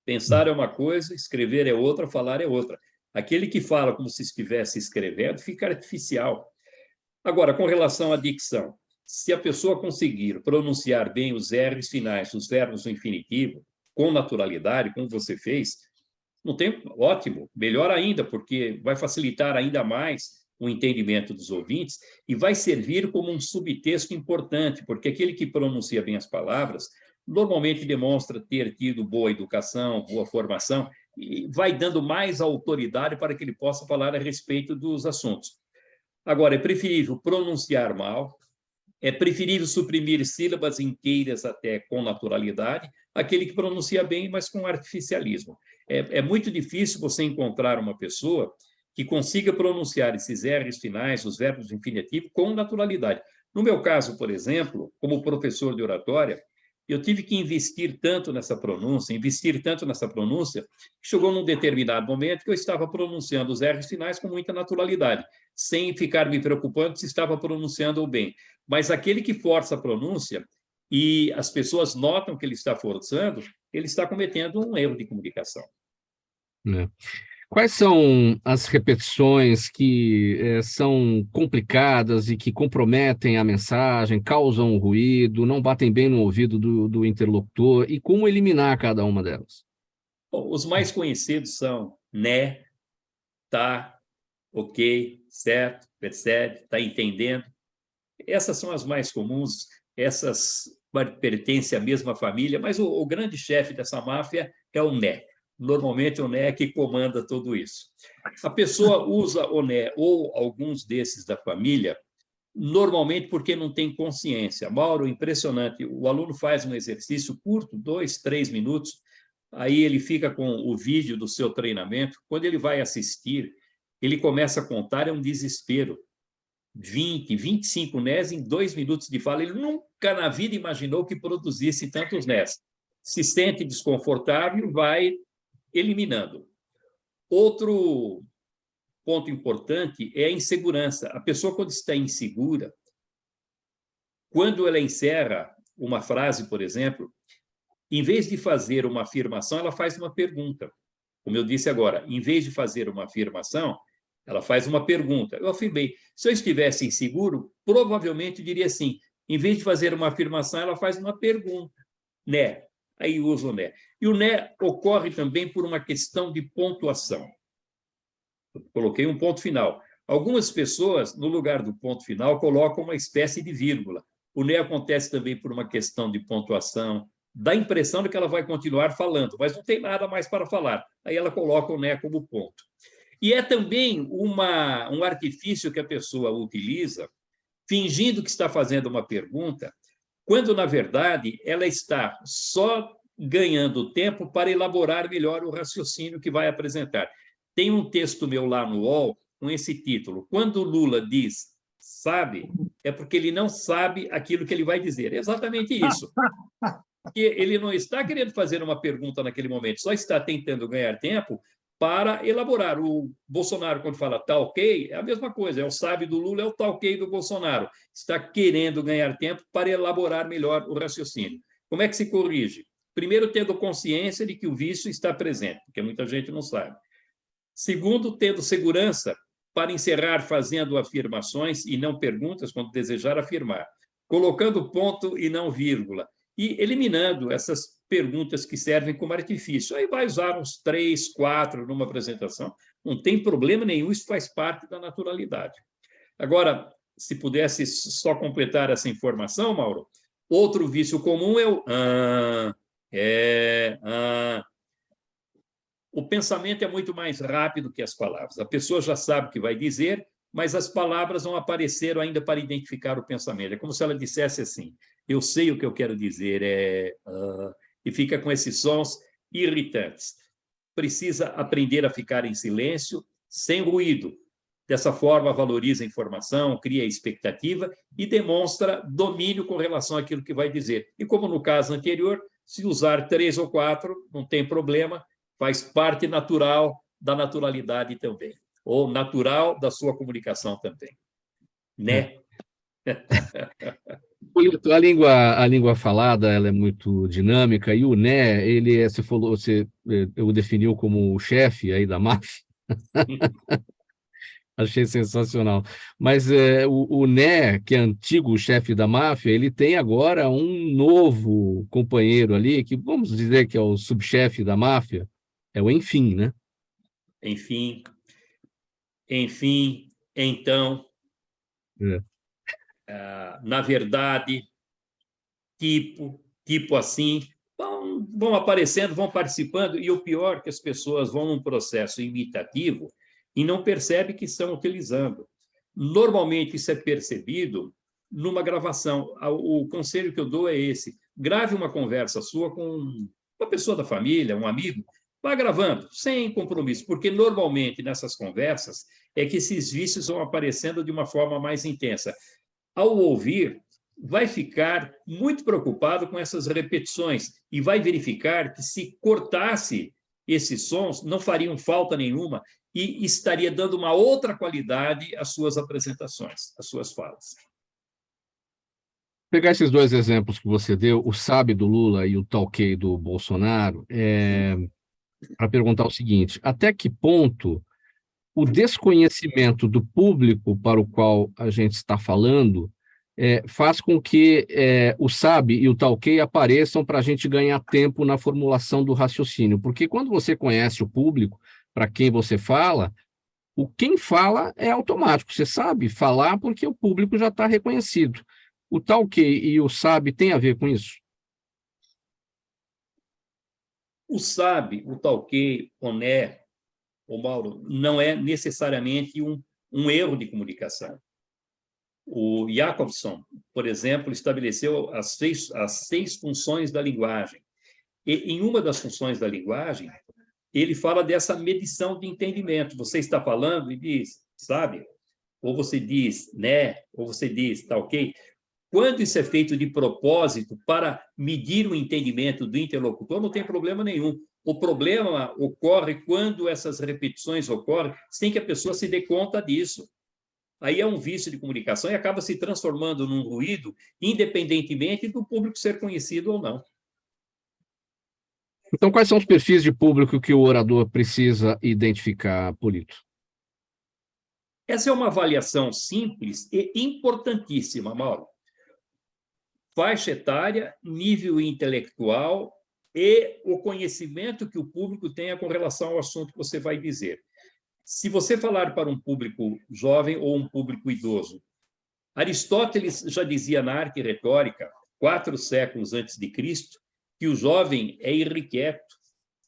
Pensar é uma coisa, escrever é outra, falar é outra. Aquele que fala como se estivesse escrevendo fica artificial. Agora, com relação à dicção, se a pessoa conseguir pronunciar bem os R's finais, os verbos no infinitivo, com naturalidade, como você fez, não tem, ótimo, melhor ainda, porque vai facilitar ainda mais o entendimento dos ouvintes e vai servir como um subtexto importante, porque aquele que pronuncia bem as palavras normalmente demonstra ter tido boa educação, boa formação, e vai dando mais autoridade para que ele possa falar a respeito dos assuntos. Agora, é preferível pronunciar mal, é preferível suprimir sílabas inteiras até com naturalidade, aquele que pronuncia bem, mas com artificialismo. É muito difícil você encontrar uma pessoa que consiga pronunciar esses R's finais, os verbos do infinitivo, com naturalidade. No meu caso, por exemplo, como professor de oratória, eu tive que investir tanto nessa pronúncia, que chegou num determinado momento que eu estava pronunciando os R's finais com muita naturalidade, sem ficar me preocupando se estava pronunciando bem. Mas aquele que força a pronúncia e as pessoas notam que ele está forçando, ele está cometendo um erro de comunicação. Quais são as repetições que são complicadas e que comprometem a mensagem, causam ruído, não batem bem no ouvido do interlocutor, e como eliminar cada uma delas? Bom, os mais conhecidos são né, tá, ok, certo, percebe, tá entendendo. Essas são as mais comuns, essas pertencem à mesma família, mas o grande chefe dessa máfia é o né. Normalmente o né é que comanda tudo isso. A pessoa usa o né ou alguns desses da família, normalmente porque não tem consciência. Mauro, impressionante, o aluno faz um exercício curto, 2, 3 minutos, aí ele fica com o vídeo do seu treinamento, quando ele vai assistir, ele começa a contar, é um desespero. 20, 25 nés em 2 minutos de fala, ele nunca na vida imaginou que produzisse tantos nés. Se sente desconfortável, vai eliminando. Outro ponto importante é a insegurança. A pessoa, quando está insegura, quando ela encerra uma frase, por exemplo, em vez de fazer uma afirmação, ela faz uma pergunta. Como eu disse agora, em vez de fazer uma afirmação, ela faz uma pergunta. Eu afirmei, se eu estivesse inseguro, provavelmente eu diria assim, em vez de fazer uma afirmação, ela faz uma pergunta. Né? Aí usa o né. E o né ocorre também por uma questão de pontuação. Eu coloquei um ponto final. Algumas pessoas, no lugar do ponto final, colocam uma espécie de vírgula. O né acontece também por uma questão de pontuação, dá a impressão de que ela vai continuar falando, mas não tem nada mais para falar. Aí ela coloca o né como ponto. E é também um artifício que a pessoa utiliza, fingindo que está fazendo uma pergunta, quando, na verdade, ela está só ganhando tempo para elaborar melhor o raciocínio que vai apresentar. Tem um texto meu lá no UOL com esse título. Quando o Lula diz sabe, é porque ele não sabe aquilo que ele vai dizer. É exatamente isso. Porque ele não está querendo fazer uma pergunta naquele momento, só está tentando ganhar tempo para elaborar. O Bolsonaro, quando fala tá ok, é a mesma coisa. É o sabe do Lula, é o tá ok do Bolsonaro. Está querendo ganhar tempo para elaborar melhor o raciocínio. Como é que se corrige? Primeiro, tendo consciência de que o vício está presente, porque muita gente não sabe. Segundo, tendo segurança para encerrar fazendo afirmações e não perguntas quando desejar afirmar. Colocando ponto e não vírgula. E eliminando essas perguntas que servem como artifício. Aí vai usar uns 3, 4 numa apresentação. Não tem problema nenhum, isso faz parte da naturalidade. Agora, se pudesse só completar essa informação, Mauro, outro vício comum é o O pensamento é muito mais rápido que as palavras. A pessoa já sabe o que vai dizer, mas as palavras vão aparecer ainda para identificar o pensamento. É como se ela dissesse assim, eu sei o que eu quero dizer, e fica com esses sons irritantes. Precisa aprender a ficar em silêncio, sem ruído. Dessa forma, valoriza a informação, cria expectativa e demonstra domínio com relação àquilo que vai dizer. E como no caso anterior, se usar 3 ou 4, não tem problema, faz parte natural da naturalidade também, ou natural da sua comunicação também. Né? Polito, a língua falada ela é muito dinâmica, e o né, você falou, você o definiu como o chefe aí da máfia. Achei sensacional. Mas o Né, que é antigo chefe da máfia, ele tem agora um novo companheiro ali, que vamos dizer que é o subchefe da máfia, é o Enfim, né? Enfim, então, na verdade, tipo assim, vão aparecendo, vão participando, e o pior é que as pessoas vão num processo imitativo e não percebem que estão utilizando. Normalmente isso é percebido numa gravação. O conselho que eu dou é esse: grave uma conversa sua com uma pessoa da família, um amigo, vá gravando, sem compromisso, porque normalmente nessas conversas é que esses vícios vão aparecendo de uma forma mais intensa. Ao ouvir, vai ficar muito preocupado com essas repetições e vai verificar que, se cortasse esses sons, não fariam falta nenhuma e estaria dando uma outra qualidade às suas apresentações, às suas falas. Pegar esses dois exemplos que você deu, o Sabe do Lula e o Talk do Bolsonaro, para perguntar o seguinte: até que ponto o desconhecimento do público para o qual a gente está falando faz com que o Sabe e o Talk apareçam para a gente ganhar tempo na formulação do raciocínio? Porque quando você conhece o público, para quem você fala, quem fala é automático, você sabe falar porque o público já está reconhecido. O Talk e o Sabe tem a ver com isso? O Sabe, o Talk, o Né, o Mauro, não é necessariamente um erro de comunicação. O Jacobson, por exemplo, estabeleceu as seis funções da linguagem. E em uma das funções da linguagem, ele fala dessa medição de entendimento. Você está falando e diz, sabe? Ou você diz, né? Ou você diz, tá ok? Quando isso é feito de propósito para medir o entendimento do interlocutor, não tem problema nenhum. O problema ocorre quando essas repetições ocorrem sem que a pessoa se dê conta disso. Aí é um vício de comunicação e acaba se transformando num ruído, independentemente do público ser conhecido ou não. Então, quais são os perfis de público que o orador precisa identificar, Polito? Essa é uma avaliação simples e importantíssima, Mauro. Faixa etária, nível intelectual e o conhecimento que o público tenha com relação ao assunto que você vai dizer. Se você falar para um público jovem ou um público idoso, Aristóteles já dizia na Arte e Retórica, 4 séculos antes de Cristo, que o jovem é irrequieto,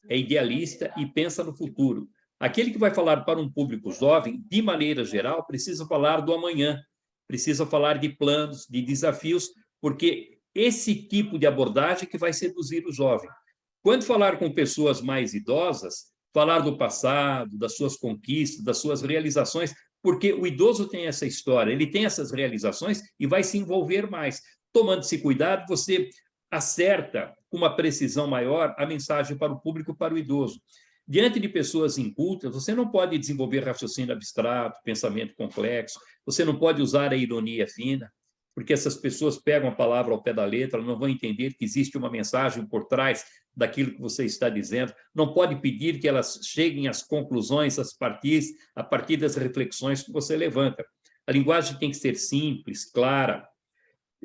é idealista e pensa no futuro. Aquele que vai falar para um público jovem, de maneira geral, precisa falar do amanhã, precisa falar de planos, de desafios, porque esse tipo de abordagem que vai seduzir o jovem. Quando falar com pessoas mais idosas, falar do passado, das suas conquistas, das suas realizações, porque o idoso tem essa história, ele tem essas realizações e vai se envolver mais. Tomando-se cuidado, você acerta com uma precisão maior a mensagem para o público, para o idoso. Diante de pessoas incultas, você não pode desenvolver raciocínio abstrato, pensamento complexo, você não pode usar a ironia fina, porque essas pessoas pegam a palavra ao pé da letra, não vão entender que existe uma mensagem por trás daquilo que você está dizendo, não pode pedir que elas cheguem às conclusões a partir das reflexões que você levanta. A linguagem tem que ser simples, clara,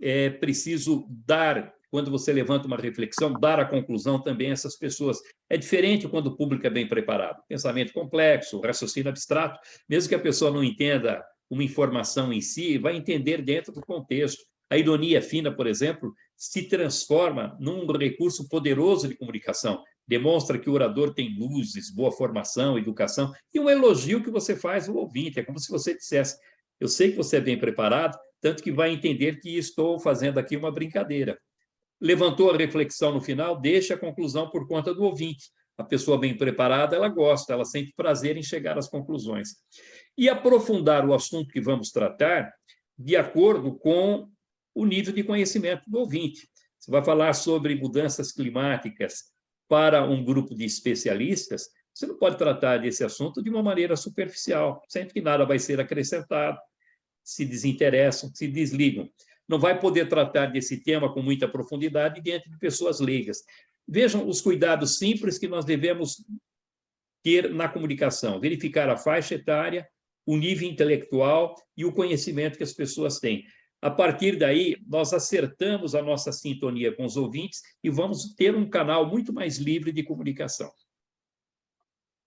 é preciso dar quando você levanta uma reflexão, dar a conclusão também a essas pessoas. É diferente quando o público é bem preparado. Pensamento complexo, raciocínio abstrato, mesmo que a pessoa não entenda uma informação em si, vai entender dentro do contexto. A ironia fina, por exemplo, se transforma num recurso poderoso de comunicação. Demonstra que o orador tem luzes, boa formação, educação, e um elogio que você faz ao ouvinte. É como se você dissesse: eu sei que você é bem preparado, tanto que vai entender que estou fazendo aqui uma brincadeira. Levantou a reflexão no final, deixa a conclusão por conta do ouvinte. A pessoa bem preparada, ela gosta, ela sente prazer em chegar às conclusões. E aprofundar o assunto que vamos tratar de acordo com o nível de conhecimento do ouvinte. Você vai falar sobre mudanças climáticas para um grupo de especialistas, você não pode tratar desse assunto de uma maneira superficial, sempre que nada vai ser acrescentado, se desinteressam, se desligam. Não vai poder tratar desse tema com muita profundidade diante de pessoas leigas. Vejam os cuidados simples que nós devemos ter na comunicação: verificar a faixa etária, o nível intelectual e o conhecimento que as pessoas têm. A partir daí, nós acertamos a nossa sintonia com os ouvintes e vamos ter um canal muito mais livre de comunicação.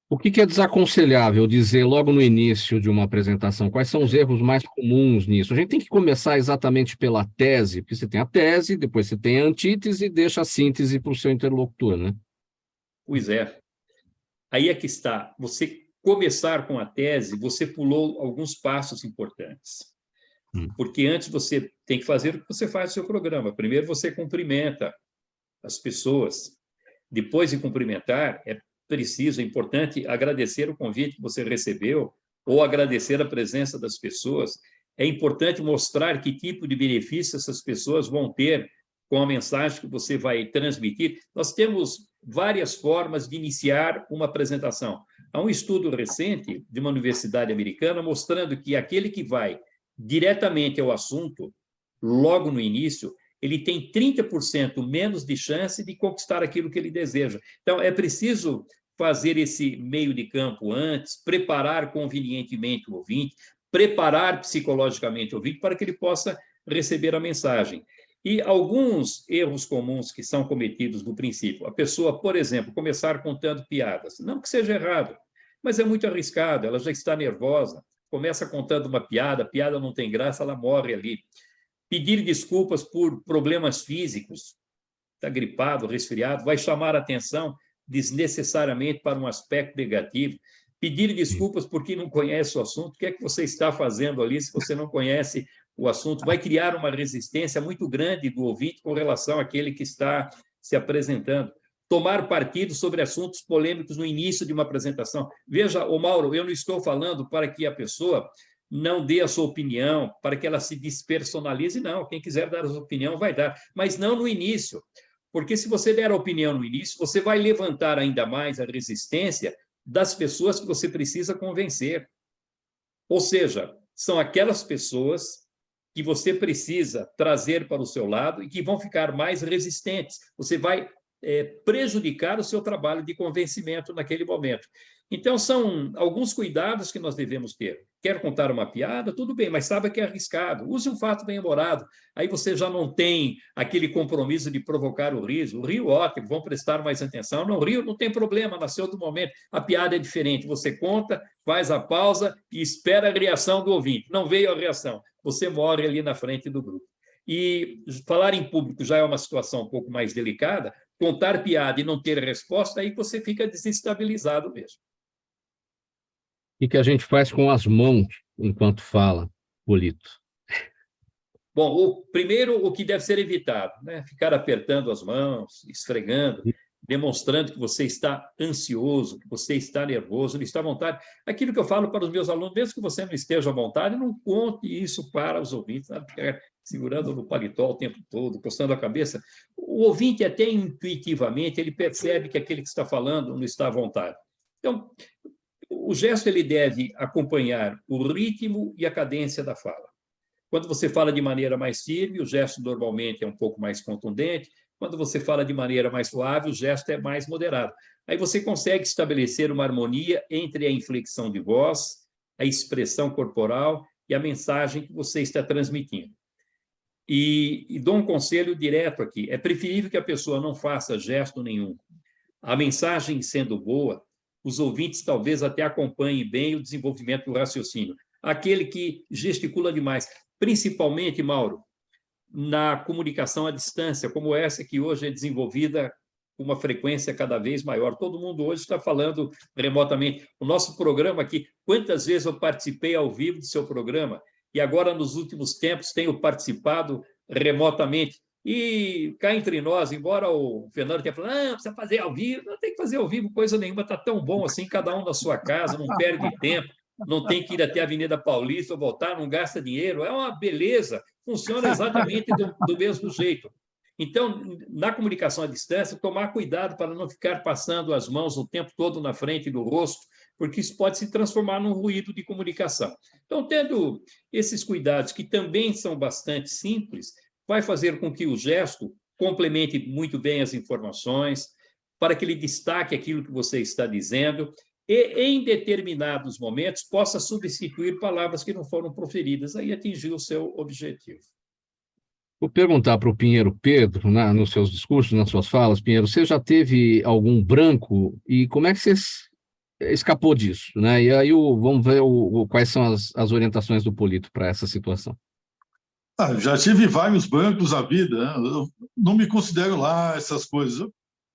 O que é desaconselhável dizer logo no início de uma apresentação? Quais são os erros mais comuns nisso? A gente tem que começar exatamente pela tese, porque você tem a tese, depois você tem a antítese e deixa a síntese para o seu interlocutor, né? Pois é. Aí é que está. Você começar com a tese, você pulou alguns passos importantes. Porque antes você tem que fazer o que você faz no seu programa. Primeiro você cumprimenta as pessoas. Depois de cumprimentar, é preciso, é importante agradecer o convite que você recebeu ou agradecer a presença das pessoas. É importante mostrar que tipo de benefício essas pessoas vão ter com a mensagem que você vai transmitir. Nós temos várias formas de iniciar uma apresentação. Há um estudo recente de uma universidade americana mostrando que aquele que vai diretamente ao assunto, logo no início, ele tem 30% menos de chance de conquistar aquilo que ele deseja. Então, é preciso fazer esse meio de campo antes, preparar convenientemente o ouvinte, preparar psicologicamente o ouvinte para que ele possa receber a mensagem. E alguns erros comuns que são cometidos no princípio. A pessoa, por exemplo, começar contando piadas. Não que seja errado, mas é muito arriscado, ela já está nervosa, começa contando uma piada, a piada não tem graça, ela morre ali. Pedir desculpas por problemas físicos, está gripado, resfriado, vai chamar a atenção desnecessariamente para um aspecto negativo. Pedir desculpas porque não conhece o assunto. O que é que você está fazendo ali se você não conhece o assunto? Vai criar uma resistência muito grande do ouvinte com relação àquele que está se apresentando. Tomar partido sobre assuntos polêmicos no início de uma apresentação. Veja, ô Mauro, eu não estou falando para que a pessoa não dê a sua opinião, para que ela se despersonalize, não. Quem quiser dar a sua opinião vai dar, mas não no início. Porque se você der a opinião no início, você vai levantar ainda mais a resistência das pessoas que você precisa convencer. Ou seja, são aquelas pessoas que você precisa trazer para o seu lado e que vão ficar mais resistentes. Você vai prejudicar o seu trabalho de convencimento naquele momento. Então, são alguns cuidados que nós devemos ter. Quer contar uma piada? Tudo bem, mas saiba que é arriscado. Use um fato bem elaborado. Aí você já não tem aquele compromisso de provocar o riso. O rio, ótimo, vão prestar mais atenção. Não, o rio não tem problema, nasceu do momento. A piada é diferente. Você conta, faz a pausa e espera a reação do ouvinte. Não veio a reação. Você morre ali na frente do grupo. E falar em público já é uma situação um pouco mais delicada. Contar piada e não ter resposta, aí você fica desestabilizado mesmo. O que a gente faz com as mãos enquanto fala, Polito? Bom, primeiro, o que deve ser evitado, né? Ficar apertando as mãos, esfregando, demonstrando que você está ansioso, que você está nervoso, não está à vontade. Aquilo que eu falo para os meus alunos, mesmo que você não esteja à vontade, não conte isso para os ouvintes, sabe? Segurando no paletó o tempo todo, coçando a cabeça. O ouvinte, até intuitivamente, ele percebe que aquele que está falando não está à vontade. Então, o gesto ele deve acompanhar o ritmo e a cadência da fala. Quando você fala de maneira mais firme, o gesto normalmente é um pouco mais contundente. Quando você fala de maneira mais suave, o gesto é mais moderado. Aí você consegue estabelecer uma harmonia entre a inflexão de voz, a expressão corporal e a mensagem que você está transmitindo. E dou um conselho direto aqui. É preferível que a pessoa não faça gesto nenhum. A mensagem sendo boa, os ouvintes talvez até acompanhem bem o desenvolvimento do raciocínio. Aquele que gesticula demais, principalmente, Mauro, na comunicação à distância, como essa que hoje é desenvolvida com uma frequência cada vez maior. Todo mundo hoje está falando remotamente. O nosso programa aqui, quantas vezes eu participei ao vivo do seu programa, e agora, nos últimos tempos, tenho participado remotamente. E cá entre nós, embora o Fernando tenha falado, não, precisa fazer ao vivo, não tem que fazer ao vivo coisa nenhuma, está tão bom assim, cada um na sua casa, não perde tempo, não tem que ir até a Avenida Paulista ou voltar, não gasta dinheiro, é uma beleza, funciona exatamente do mesmo jeito. Então, na comunicação à distância, tomar cuidado para não ficar passando as mãos o tempo todo na frente do rosto, porque isso pode se transformar num ruído de comunicação. Então, tendo esses cuidados, que também são bastante simples, vai fazer com que o gesto complemente muito bem as informações, para que ele destaque aquilo que você está dizendo, e, em determinados momentos, possa substituir palavras que não foram proferidas, aí atingir o seu objetivo. Vou perguntar para o Pinheiro Pedro, nos seus discursos, nas suas falas, Pinheiro, você já teve algum branco e como é que você escapou disso, né? E aí vamos ver quais são as orientações do Polito para essa situação. Já tive vários brancos na vida, né? Eu não me considero lá essas coisas.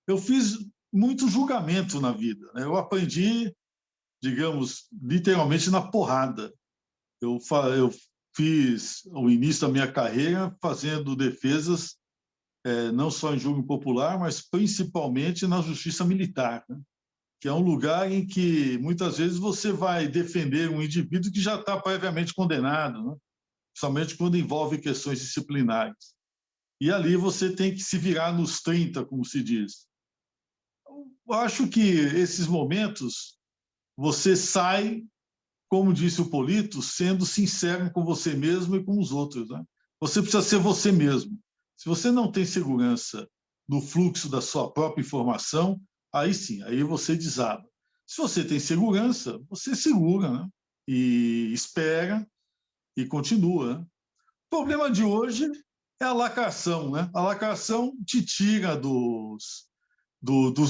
Eu fiz muito julgamento na vida, né? Eu aprendi, digamos, literalmente na porrada. Eu fiz o início da minha carreira fazendo defesas, não só em júri popular, mas principalmente na justiça militar, né? Que é um lugar em que, muitas vezes, você vai defender um indivíduo que já está previamente condenado, né? Somente quando envolve questões disciplinares. E ali você tem que se virar nos 30, como se diz. Eu acho que esses momentos você sai, como disse o Polito, sendo sincero com você mesmo e com os outros, né? Você precisa ser você mesmo. Se você não tem segurança no fluxo da sua própria informação, aí sim, aí você desaba. Se você tem segurança, você segura, né? E espera e continua, né? O problema de hoje é a lacração, né? A lacração te tira dos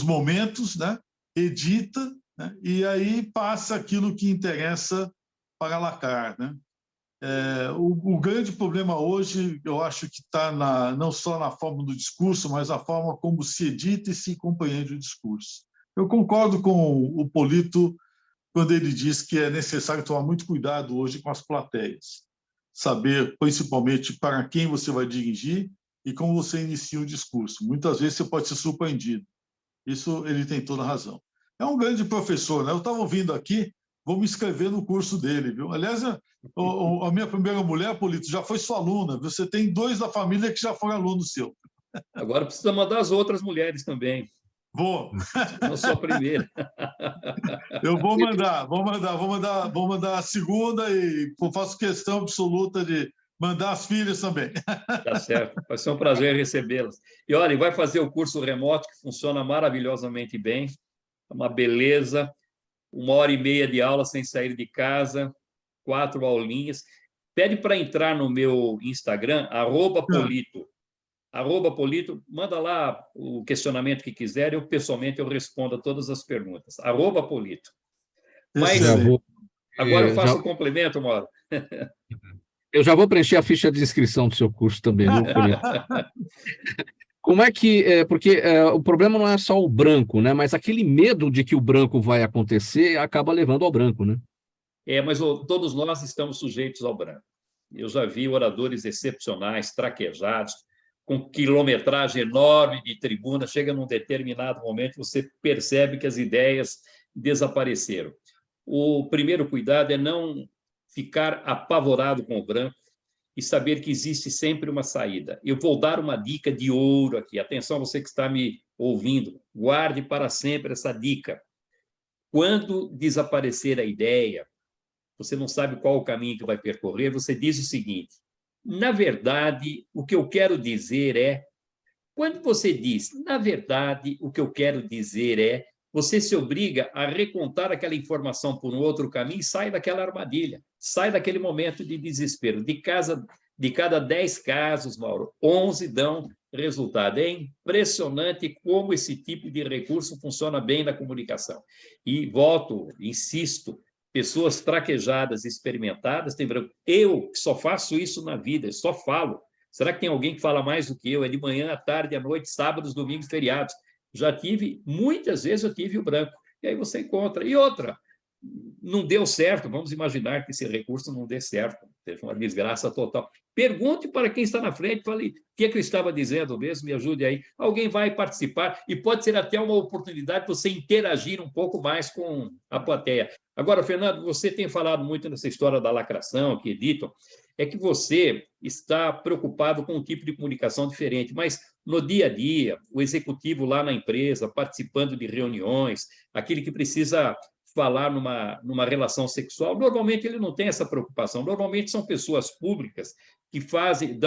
momentos, né? Edita, né? E aí passa aquilo que interessa para lacrar, né? O grande problema hoje, eu acho que está não só na forma do discurso, mas na forma como se edita e se compreende o discurso. Eu concordo com o Polito quando ele diz que é necessário tomar muito cuidado hoje com as plateias. Saber, principalmente, para quem você vai dirigir e como você inicia o discurso. Muitas vezes você pode ser surpreendido. Isso ele tem toda a razão. É um grande professor, né? Eu estava ouvindo aqui, vou me inscrever no curso dele, viu? Aliás, a minha primeira mulher, Polito, já foi sua aluna. Você tem 2 da família que já foram alunos seu. Agora precisa mandar as outras mulheres também. Vou. Não só a primeira. Eu vou mandar a segunda e faço questão absoluta de mandar as filhas também. Tá certo. Vai ser um prazer recebê-las. E olha, vai fazer o curso remoto, que funciona maravilhosamente bem. É uma beleza. 1h30 de aula sem sair de casa, 4 aulinhas. Pede para entrar no meu Instagram, @Polito. @Polito, manda lá o questionamento que quiser, eu pessoalmente eu respondo a todas as perguntas. @Polito. Mas agora eu faço o complemento, Mauro. Eu já vou preencher a ficha de inscrição do seu curso também, viu, Polito? Como é que... Porque o problema não é só o branco, né? Mas aquele medo de que o branco vai acontecer acaba levando ao branco, né? Mas todos nós estamos sujeitos ao branco. Eu já vi oradores excepcionais, traquejados, com quilometragem enorme de tribuna, chega num determinado momento, você percebe que as ideias desapareceram. O primeiro cuidado é não ficar apavorado com o branco e saber que existe sempre uma saída. Eu vou dar uma dica de ouro aqui. Atenção, você que está me ouvindo, guarde para sempre essa dica. Quando desaparecer a ideia, você não sabe qual o caminho que vai percorrer, você diz o seguinte: na verdade, o que eu quero dizer é... Quando você diz, na verdade, o que eu quero dizer é... Você se obriga a recontar aquela informação por um outro caminho e sai daquela armadilha, sai daquele momento de desespero. De cada 10 casos, Mauro, 11 dão resultado. É impressionante como esse tipo de recurso funciona bem na comunicação. E volto, insisto, pessoas traquejadas, experimentadas, eu que só faço isso na vida, eu só falo. Será que tem alguém que fala mais do que eu? É de manhã, à tarde, à noite, sábados, domingos, feriados. Muitas vezes eu tive o branco. E aí você encontra. E outra, não deu certo, vamos imaginar que esse recurso não dê certo, teve uma desgraça total. Pergunte para quem está na frente, fale, o que é que eu estava dizendo mesmo, me ajude aí. Alguém vai participar e pode ser até uma oportunidade de você interagir um pouco mais com a plateia. Agora, Fernando, você tem falado muito nessa história da lacração, que editam, é que você está preocupado com um tipo de comunicação diferente, mas no dia a dia, o executivo lá na empresa, participando de reuniões, aquele que precisa falar numa relação sexual, normalmente ele não tem essa preocupação. Normalmente são pessoas públicas que fazem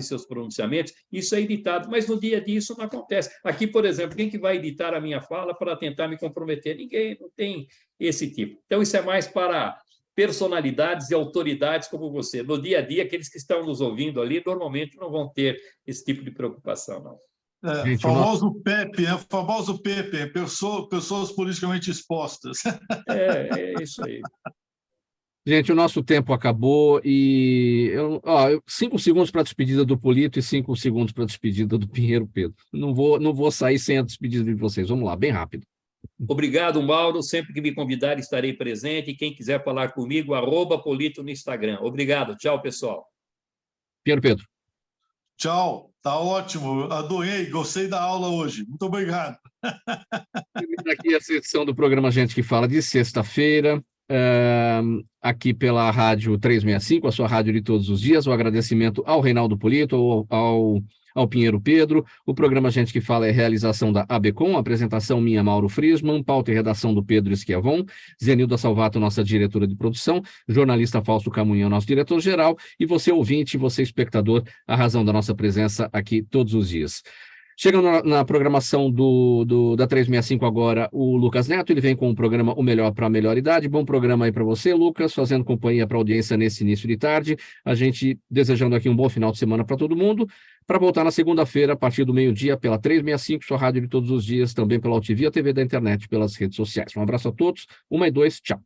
seus pronunciamentos, isso é editado, mas no dia a dia isso não acontece. Aqui, por exemplo, quem que vai editar a minha fala para tentar me comprometer? Ninguém, não tem esse tipo. Então, isso é mais para personalidades e autoridades como você. No dia a dia, aqueles que estão nos ouvindo ali, normalmente não vão ter esse tipo de preocupação, não. Gente, famoso Pepe, famoso Pepe, pessoas politicamente expostas. É isso aí. Gente, o nosso tempo acabou e 5 segundos para a despedida do Polito e 5 segundos para a despedida do Pinheiro Pedro. Não vou sair sem a despedida de vocês. Vamos lá, bem rápido. Obrigado, Mauro. Sempre que me convidar, estarei presente. E quem quiser falar comigo, @Polito no Instagram. Obrigado. Tchau, pessoal. Pinheiro Pedro. Tchau. Tá ótimo. Adorei. Gostei da aula hoje. Muito obrigado. Aqui a sessão do programa Gente que Fala de sexta-feira, aqui pela Rádio 365, a sua rádio de todos os dias. O agradecimento ao Reinaldo Polito, ao Pinheiro Pedro. O programa Gente que Fala é realização da ABCom, apresentação minha, Mauro Friesman, pauta e redação do Pedro Schiavon, Zenilda Salvato, nossa diretora de produção, jornalista Fausto Camunhão, nosso diretor-geral, e você ouvinte, você espectador, a razão da nossa presença aqui todos os dias. Chega na programação da 365 agora o Lucas Neto, ele vem com o programa O Melhor para a Melhor Idade. Bom programa aí para você, Lucas, fazendo companhia para a audiência nesse início de tarde. A gente desejando aqui um bom final de semana para todo mundo, para voltar na segunda-feira, a partir do meio-dia, pela 365, sua rádio de todos os dias, também pela UTV, a TV da internet, pelas redes sociais. Um abraço a todos, 1 e 2, tchau.